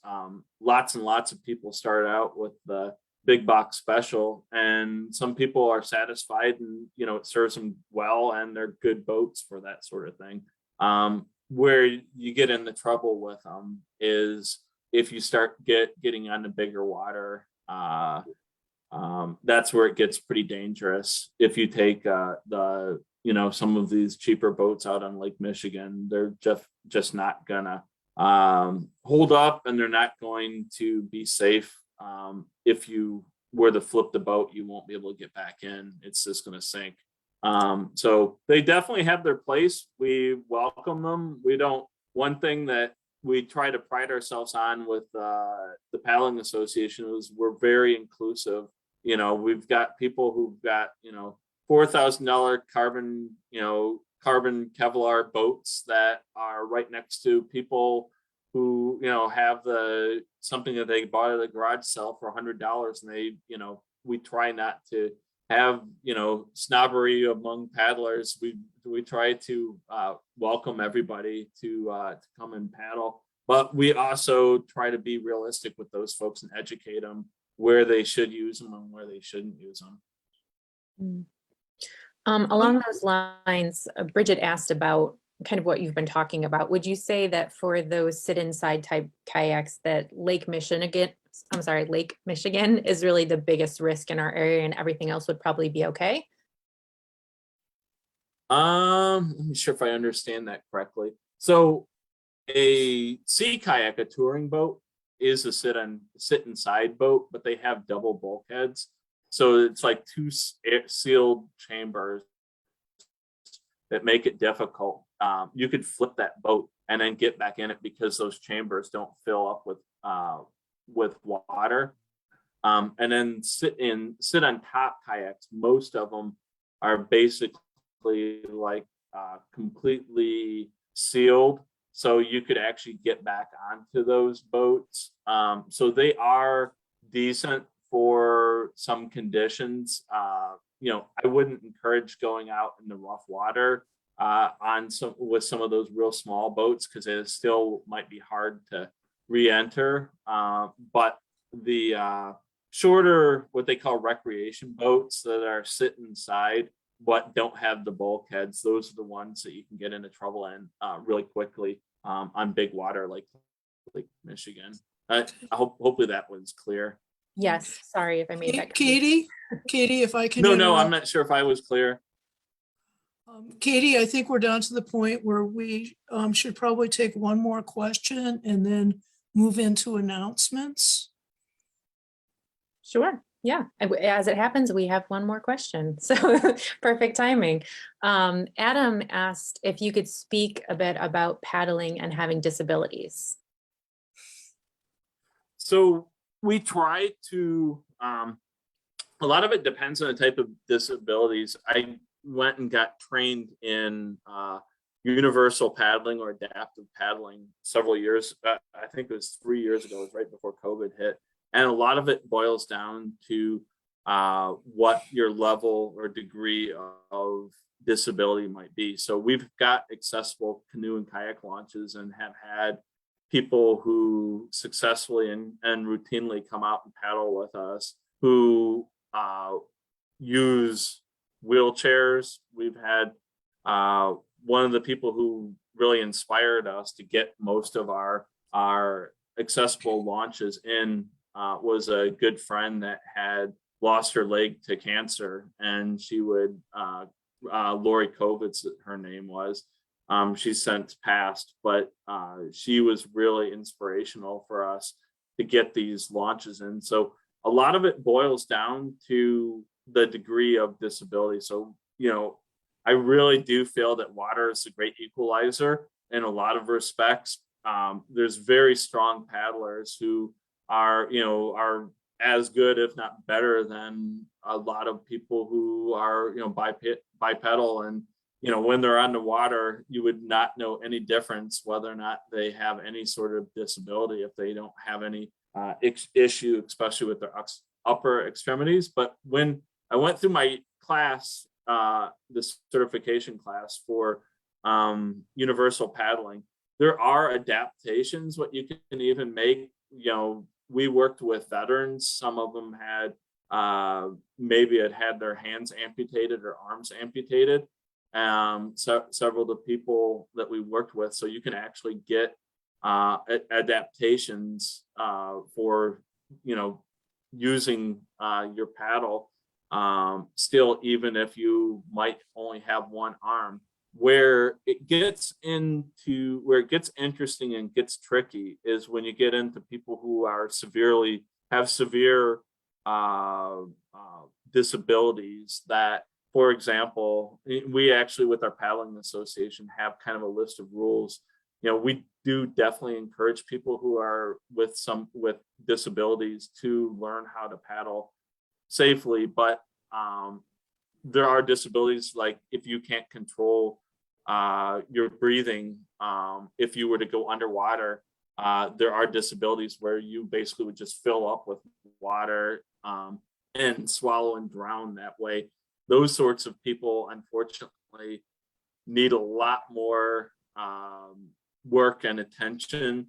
Lots and lots of people start out with the big box special, and some people are satisfied, and it serves them well, and they're good boats for that sort of thing. Where you get into trouble with them is if you start getting on the bigger water. That's where it gets pretty dangerous. If you take some of these cheaper boats out on Lake Michigan, they're just not gonna hold up, and they're not going to be safe. If you were to flip the boat, you won't be able to get back in. It's just going to sink. So they definitely have their place. We welcome them. One thing that we try to pride ourselves on with the Paddling Association is we're very inclusive. We've got people who've got $4,000 carbon Kevlar boats that are right next to people who have something that they bought at a garage sale for $100, and they we try not to have snobbery among paddlers. We try to welcome everybody to come and paddle, but we also try to be realistic with those folks and educate them where they should use them and where they shouldn't use them. Along those lines, Bridget asked about kind of what you've been talking about. Would you say that for those sit inside type kayaks that Lake Michigan is really the biggest risk in our area, and everything else would probably be okay? Let me sure if I understand that correctly. So a sea kayak, a touring boat, is a sit inside boat, but they have double bulkheads. So it's like 2 sealed chambers that make it difficult. you could flip that boat and then get back in it because those chambers don't fill up with water. And then sit on top kayaks. Most of them are basically like completely sealed, so you could actually get back onto those boats. So they are decent for some conditions. I wouldn't encourage going out in the rough water with some of those real small boats, because it still might be hard to re-enter. But the shorter, what they call recreation boats that are sit inside but don't have the bulkheads, those are the ones that you can get into trouble in really quickly on big water like Lake Michigan. Hopefully that was clear. Yes, sorry if I made that clear. Katie, if I can. No, interrupt. I'm not sure if I was clear. Katie, I think we're down to the point where we should probably take one more question and then move into announcements. Sure. Yeah. As it happens, we have one more question. So perfect timing. Adam asked if you could speak a bit about paddling and having disabilities. So we try to, a lot of it depends on the type of disabilities. I went and got trained in universal paddling or adaptive paddling several years. I think it was 3 years ago. It was right before COVID hit. And a lot of it boils down to what your level or degree of disability might be. So we've got accessible canoe and kayak launches and have had people who successfully and routinely come out and paddle with us who use wheelchairs. We've had one of the people who really inspired us to get most of our accessible launches in was a good friend that had lost her leg to cancer, and she would Lori Kovitz, her name was. She's since passed, but she was really inspirational for us to get these launches in. So a lot of it boils down to the degree of disability. So, I really do feel that water is a great equalizer in a lot of respects. There's very strong paddlers who are as good, if not better, than a lot of people who are, bipedal. And, when they're on the water, you would not know any difference whether or not they have any sort of disability if they don't have any issue, especially with their upper extremities. But when I went through my class, the certification class for universal paddling, there are adaptations what you can even make. We worked with veterans. Some of them had maybe had their hands amputated or arms amputated. So several of the people that we worked with, so you can actually get adaptations for using your paddle still, even if you might only have one arm. Where it gets interesting and gets tricky is when you get into people who are have severe disabilities. That, for example, we actually with our paddling association have kind of a list of rules. We do definitely encourage people who are with disabilities to learn how to paddle safely, but there are disabilities like if you can't control your breathing, if you were to go underwater, there are disabilities where you basically would just fill up with water and swallow and drown that way. Those sorts of people, unfortunately, need a lot more work and attention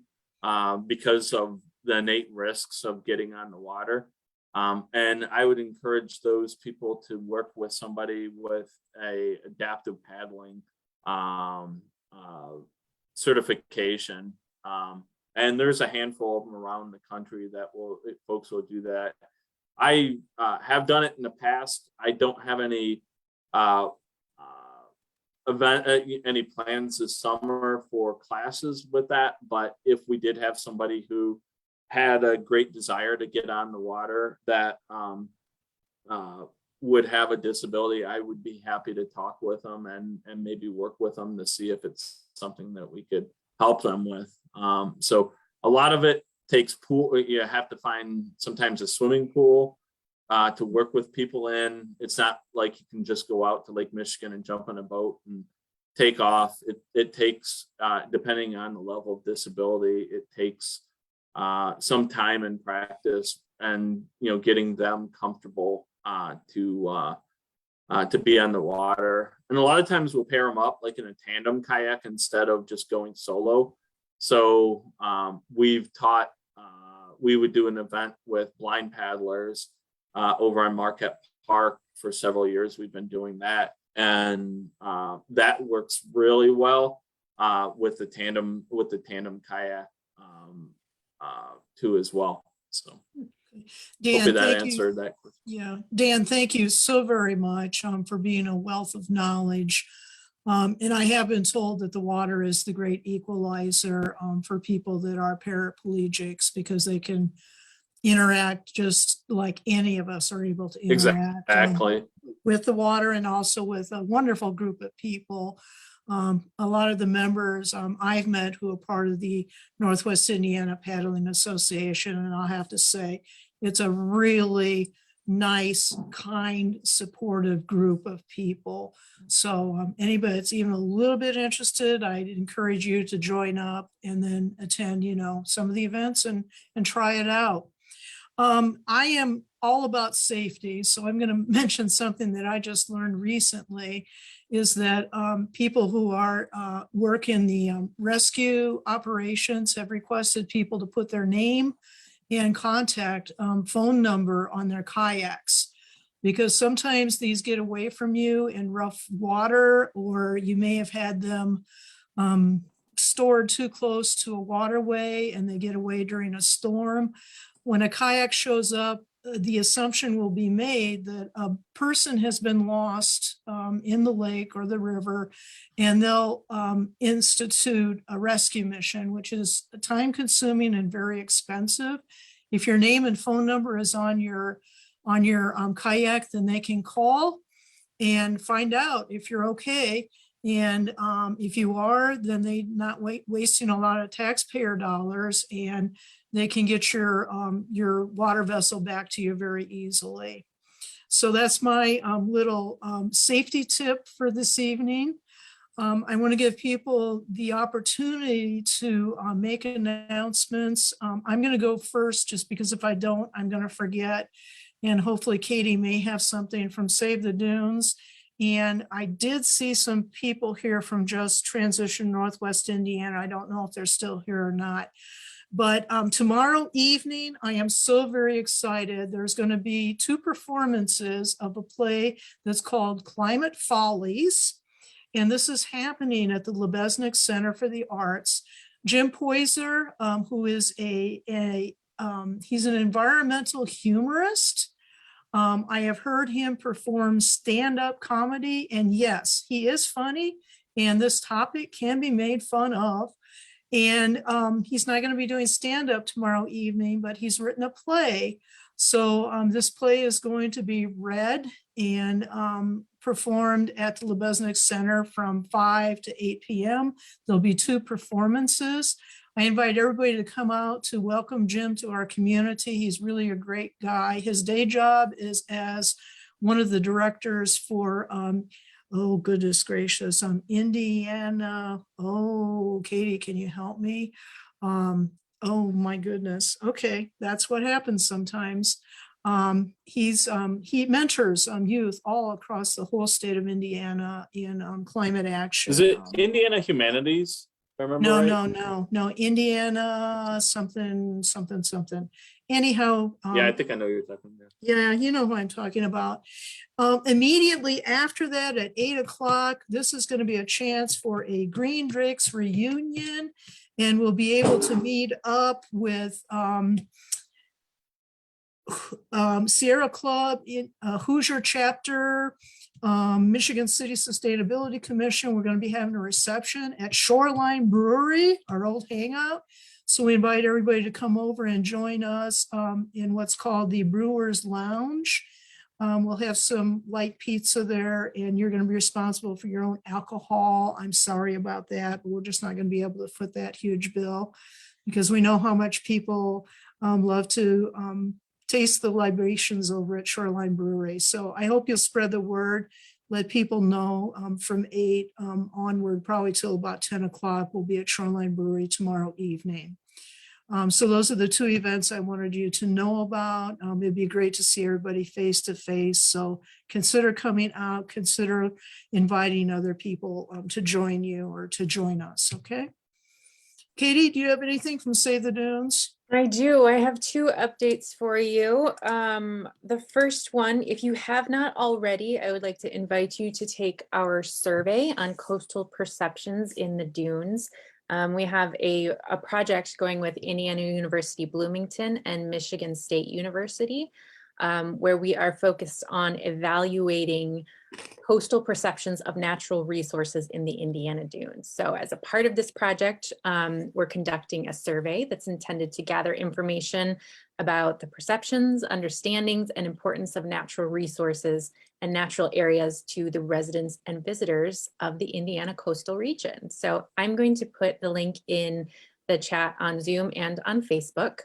because of the innate risks of getting on the water. And I would encourage those people to work with somebody with a adaptive paddling certification. And there's a handful of them around the country that folks will do that. I have done it in the past. I don't have any any plans this summer for classes with that, but if we did have somebody who had a great desire to get on the water that would have a disability, I would be happy to talk with them and maybe work with them to see if it's something that we could help them with. So a lot of it takes pool. You have to find sometimes a swimming pool to work with people in. It's not like you can just go out to Lake Michigan and jump on a boat and take off. It takes, depending on the level of disability, it takes some time and practice, and getting them comfortable to be on the water. And a lot of times we'll pair them up like in a tandem kayak instead of just going solo. So we've taught, we would do an event with blind paddlers over on Marquette Park for several years. We've been doing that, and that works really well with the tandem kayak too as well. So Dan, hopefully that thank you. answered that question. Yeah, Dan, thank you so very much for being a wealth of knowledge. And I have been told that the water is the great equalizer for people that are paraplegics, because they can interact just like any of us are able to interact Exactly. with the water, and also with a wonderful group of people. A lot of the members I've met who are part of the Northwest Indiana Paddling Association, and I'll have to say it's a really nice, kind, supportive group of people. So anybody that's even a little bit interested, I'd encourage you to join up and then attend, some of the events and try it out. I am all about safety, so I'm going to mention something that I just learned recently, is that people who are work in the rescue operations have requested people to put their name and contact phone number on their kayaks, because sometimes these get away from you in rough water, or you may have had them stored too close to a waterway and they get away during a storm. When a kayak shows up, the assumption will be made that a person has been lost in the lake or the river, and they'll institute a rescue mission, which is time consuming and very expensive. If your name and phone number is on your kayak, then they can call and find out if you're okay. And if you are, then they're not wasting a lot of taxpayer dollars, and they can get your water vessel back to you very easily. So that's my little safety tip for this evening. I want to give people the opportunity to make announcements. I'm going to go first, just because if I don't, I'm going to forget. And hopefully Katie may have something from Save the Dunes. And I did see some people here from Just Transition Northwest Indiana. I don't know if they're still here or not. But tomorrow evening, I am so very excited. There's going to be 2 performances of a play that's called Climate Follies. And this is happening at the Lebesnick Center for the Arts. Jim Poyser, who is he's an environmental humorist. I have heard him perform stand-up comedy, and yes, he is funny, and this topic can be made fun of. And he's not going to be doing stand-up tomorrow evening, but he's written a play. So this play is going to be read and performed at the Lebesnick Center from 5 to 8 p.m. There'll be 2 performances. I invite everybody to come out to welcome Jim to our community. He's really a great guy. His day job is as one of the directors for oh, goodness gracious, Indiana. Oh, Katie, can you help me? Oh my goodness. Okay, that's what happens sometimes. He mentors youth all across the whole state of Indiana in climate action. Is it Indiana Humanities? If I remember right? No, Indiana something. Anyhow. Yeah, I think I know you're talking about. Yeah, you know who I'm talking about. Immediately after that, at 8 o'clock, this is going to be a chance for a Green Drakes reunion, and we'll be able to meet up with Sierra Club, Hoosier Chapter, Michigan City Sustainability Commission. We're going to be having a reception at Shoreline Brewery, our old hangout. So we invite everybody to come over and join us in what's called the Brewers Lounge. We'll have some light pizza there, and you're going to be responsible for your own alcohol. I'm sorry about that. We're just not going to be able to foot that huge bill because we know how much people love to taste the libations over at Shoreline Brewery. So I hope you'll spread the word. Let people know from 8 onward, probably till about 10 o'clock. We'll be at Shoreline Brewery tomorrow evening. So those are the 2 events I wanted you to know about. It'd be great to see everybody face to face. So consider coming out, consider inviting other people to join you or to join us, okay? Katie, do you have anything from Save the Dunes? I do. I have 2 updates for you. The first one, if you have not already, I would like to invite you to take our survey on coastal perceptions in the dunes. We have a project going with Indiana University Bloomington and Michigan State University, where we are focused on evaluating coastal perceptions of natural resources in the Indiana dunes. So as a part of this project, we're conducting a survey that's intended to gather information about the perceptions, understandings, and importance of natural resources and natural areas to the residents and visitors of the Indiana coastal region. So I'm going to put the link in the chat on Zoom and on Facebook.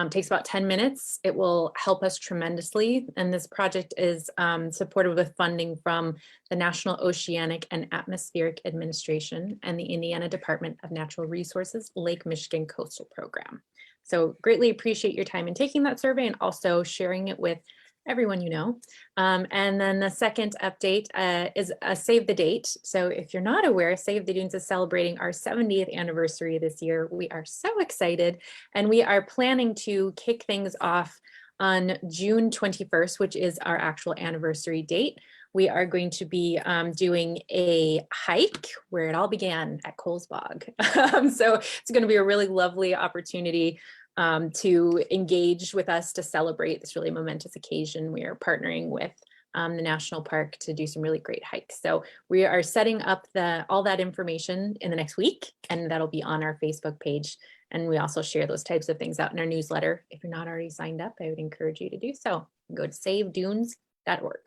Takes about 10 minutes. It will help us tremendously. And this project is supported with funding from the National Oceanic and Atmospheric Administration and the Indiana Department of Natural Resources Lake Michigan Coastal Program. So greatly appreciate your time in taking that survey and also sharing it with everyone you know. And then the second update is a save the date. So if you're not aware, Save the Dunes is celebrating our 70th anniversary this year. We are so excited, and we are planning to kick things off on June 21st, which is our actual anniversary date. We are going to be doing a hike where it all began at Coles Bog. So it's going to be a really lovely opportunity to engage with us to celebrate this really momentous occasion. We are partnering with the National Park to do some really great hikes. So we are setting up all that information in the next week, and that'll be on our Facebook page. And we also share those types of things out in our newsletter. If you're not already signed up, I would encourage you to do so. Go to savedunes.org.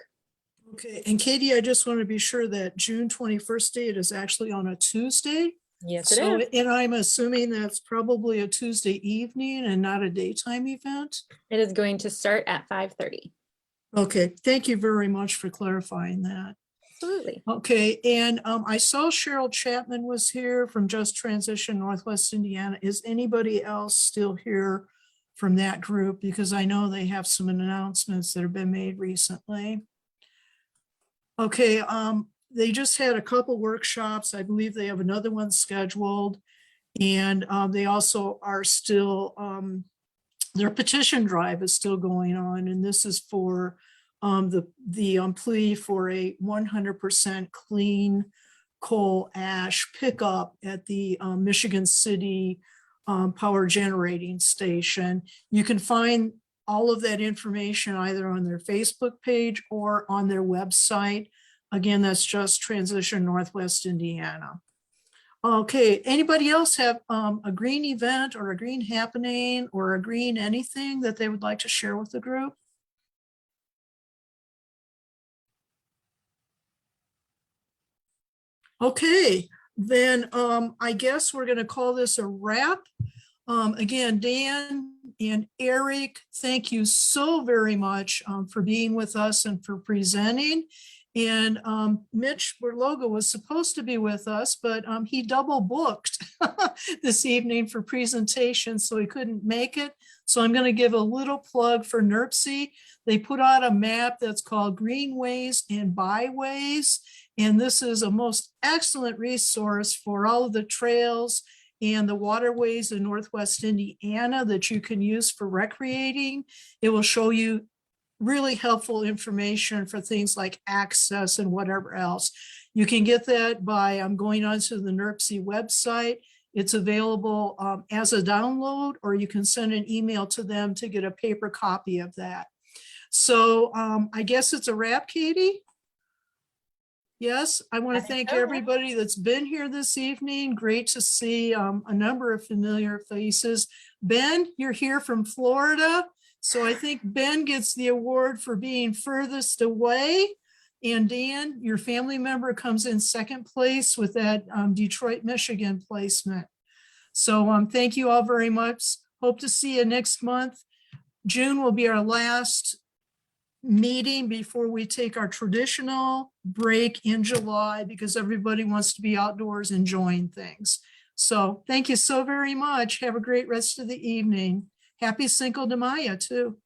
Okay, and Katie, I just want to be sure that June 21st date is actually on a Tuesday. Yes, So, it is. and I'm assuming that's probably a Tuesday evening and not a daytime event? It is going to start at 5:30. Okay, thank you very much for clarifying that. Absolutely. Okay, and I saw Cheryl Chapman was here from Just Transition Northwest Indiana. Is anybody else still here from that group? Because I know they have some announcements that have been made recently. Okay, they just had a couple workshops. I believe they have another one scheduled. And they also are still, their petition drive is still going on. And this is for the plea for a 100% clean coal ash pickup at the Michigan City power generating station. You can find all of that information either on their Facebook page or on their website. Again, that's Just Transition Northwest Indiana. Okay, anybody else have a green event or a green happening or a green anything that they would like to share with the group? Okay, then I guess we're going to call this a wrap. Again, Dan and Eric, thank you so very much for being with us and for presenting. And Mitch Berloga was supposed to be with us, but he double booked this evening for presentation, so he couldn't make it. So I'm going to give a little plug for NERPC. They put out a map that's called Greenways and Byways. And this is a most excellent resource for all of the trails and the waterways in Northwest Indiana that you can use for recreating. It will show you really helpful information for things like access and whatever else. You can get that by going onto the NERPC website. It's available as a download, or you can send an email to them to get a paper copy of that. So I guess it's a wrap, Katie? Yes, I want to thank everybody that's been here this evening. Great to see a number of familiar faces. Ben, you're here from Florida. So I think Ben gets the award for being furthest away. And Dan, your family member comes in second place with that Detroit, Michigan placement. So thank you all very much. Hope to see you next month. June will be our last meeting before we take our traditional break in July because everybody wants to be outdoors enjoying things. So thank you so very much. Have a great rest of the evening. Happy Cinco de Mayo too.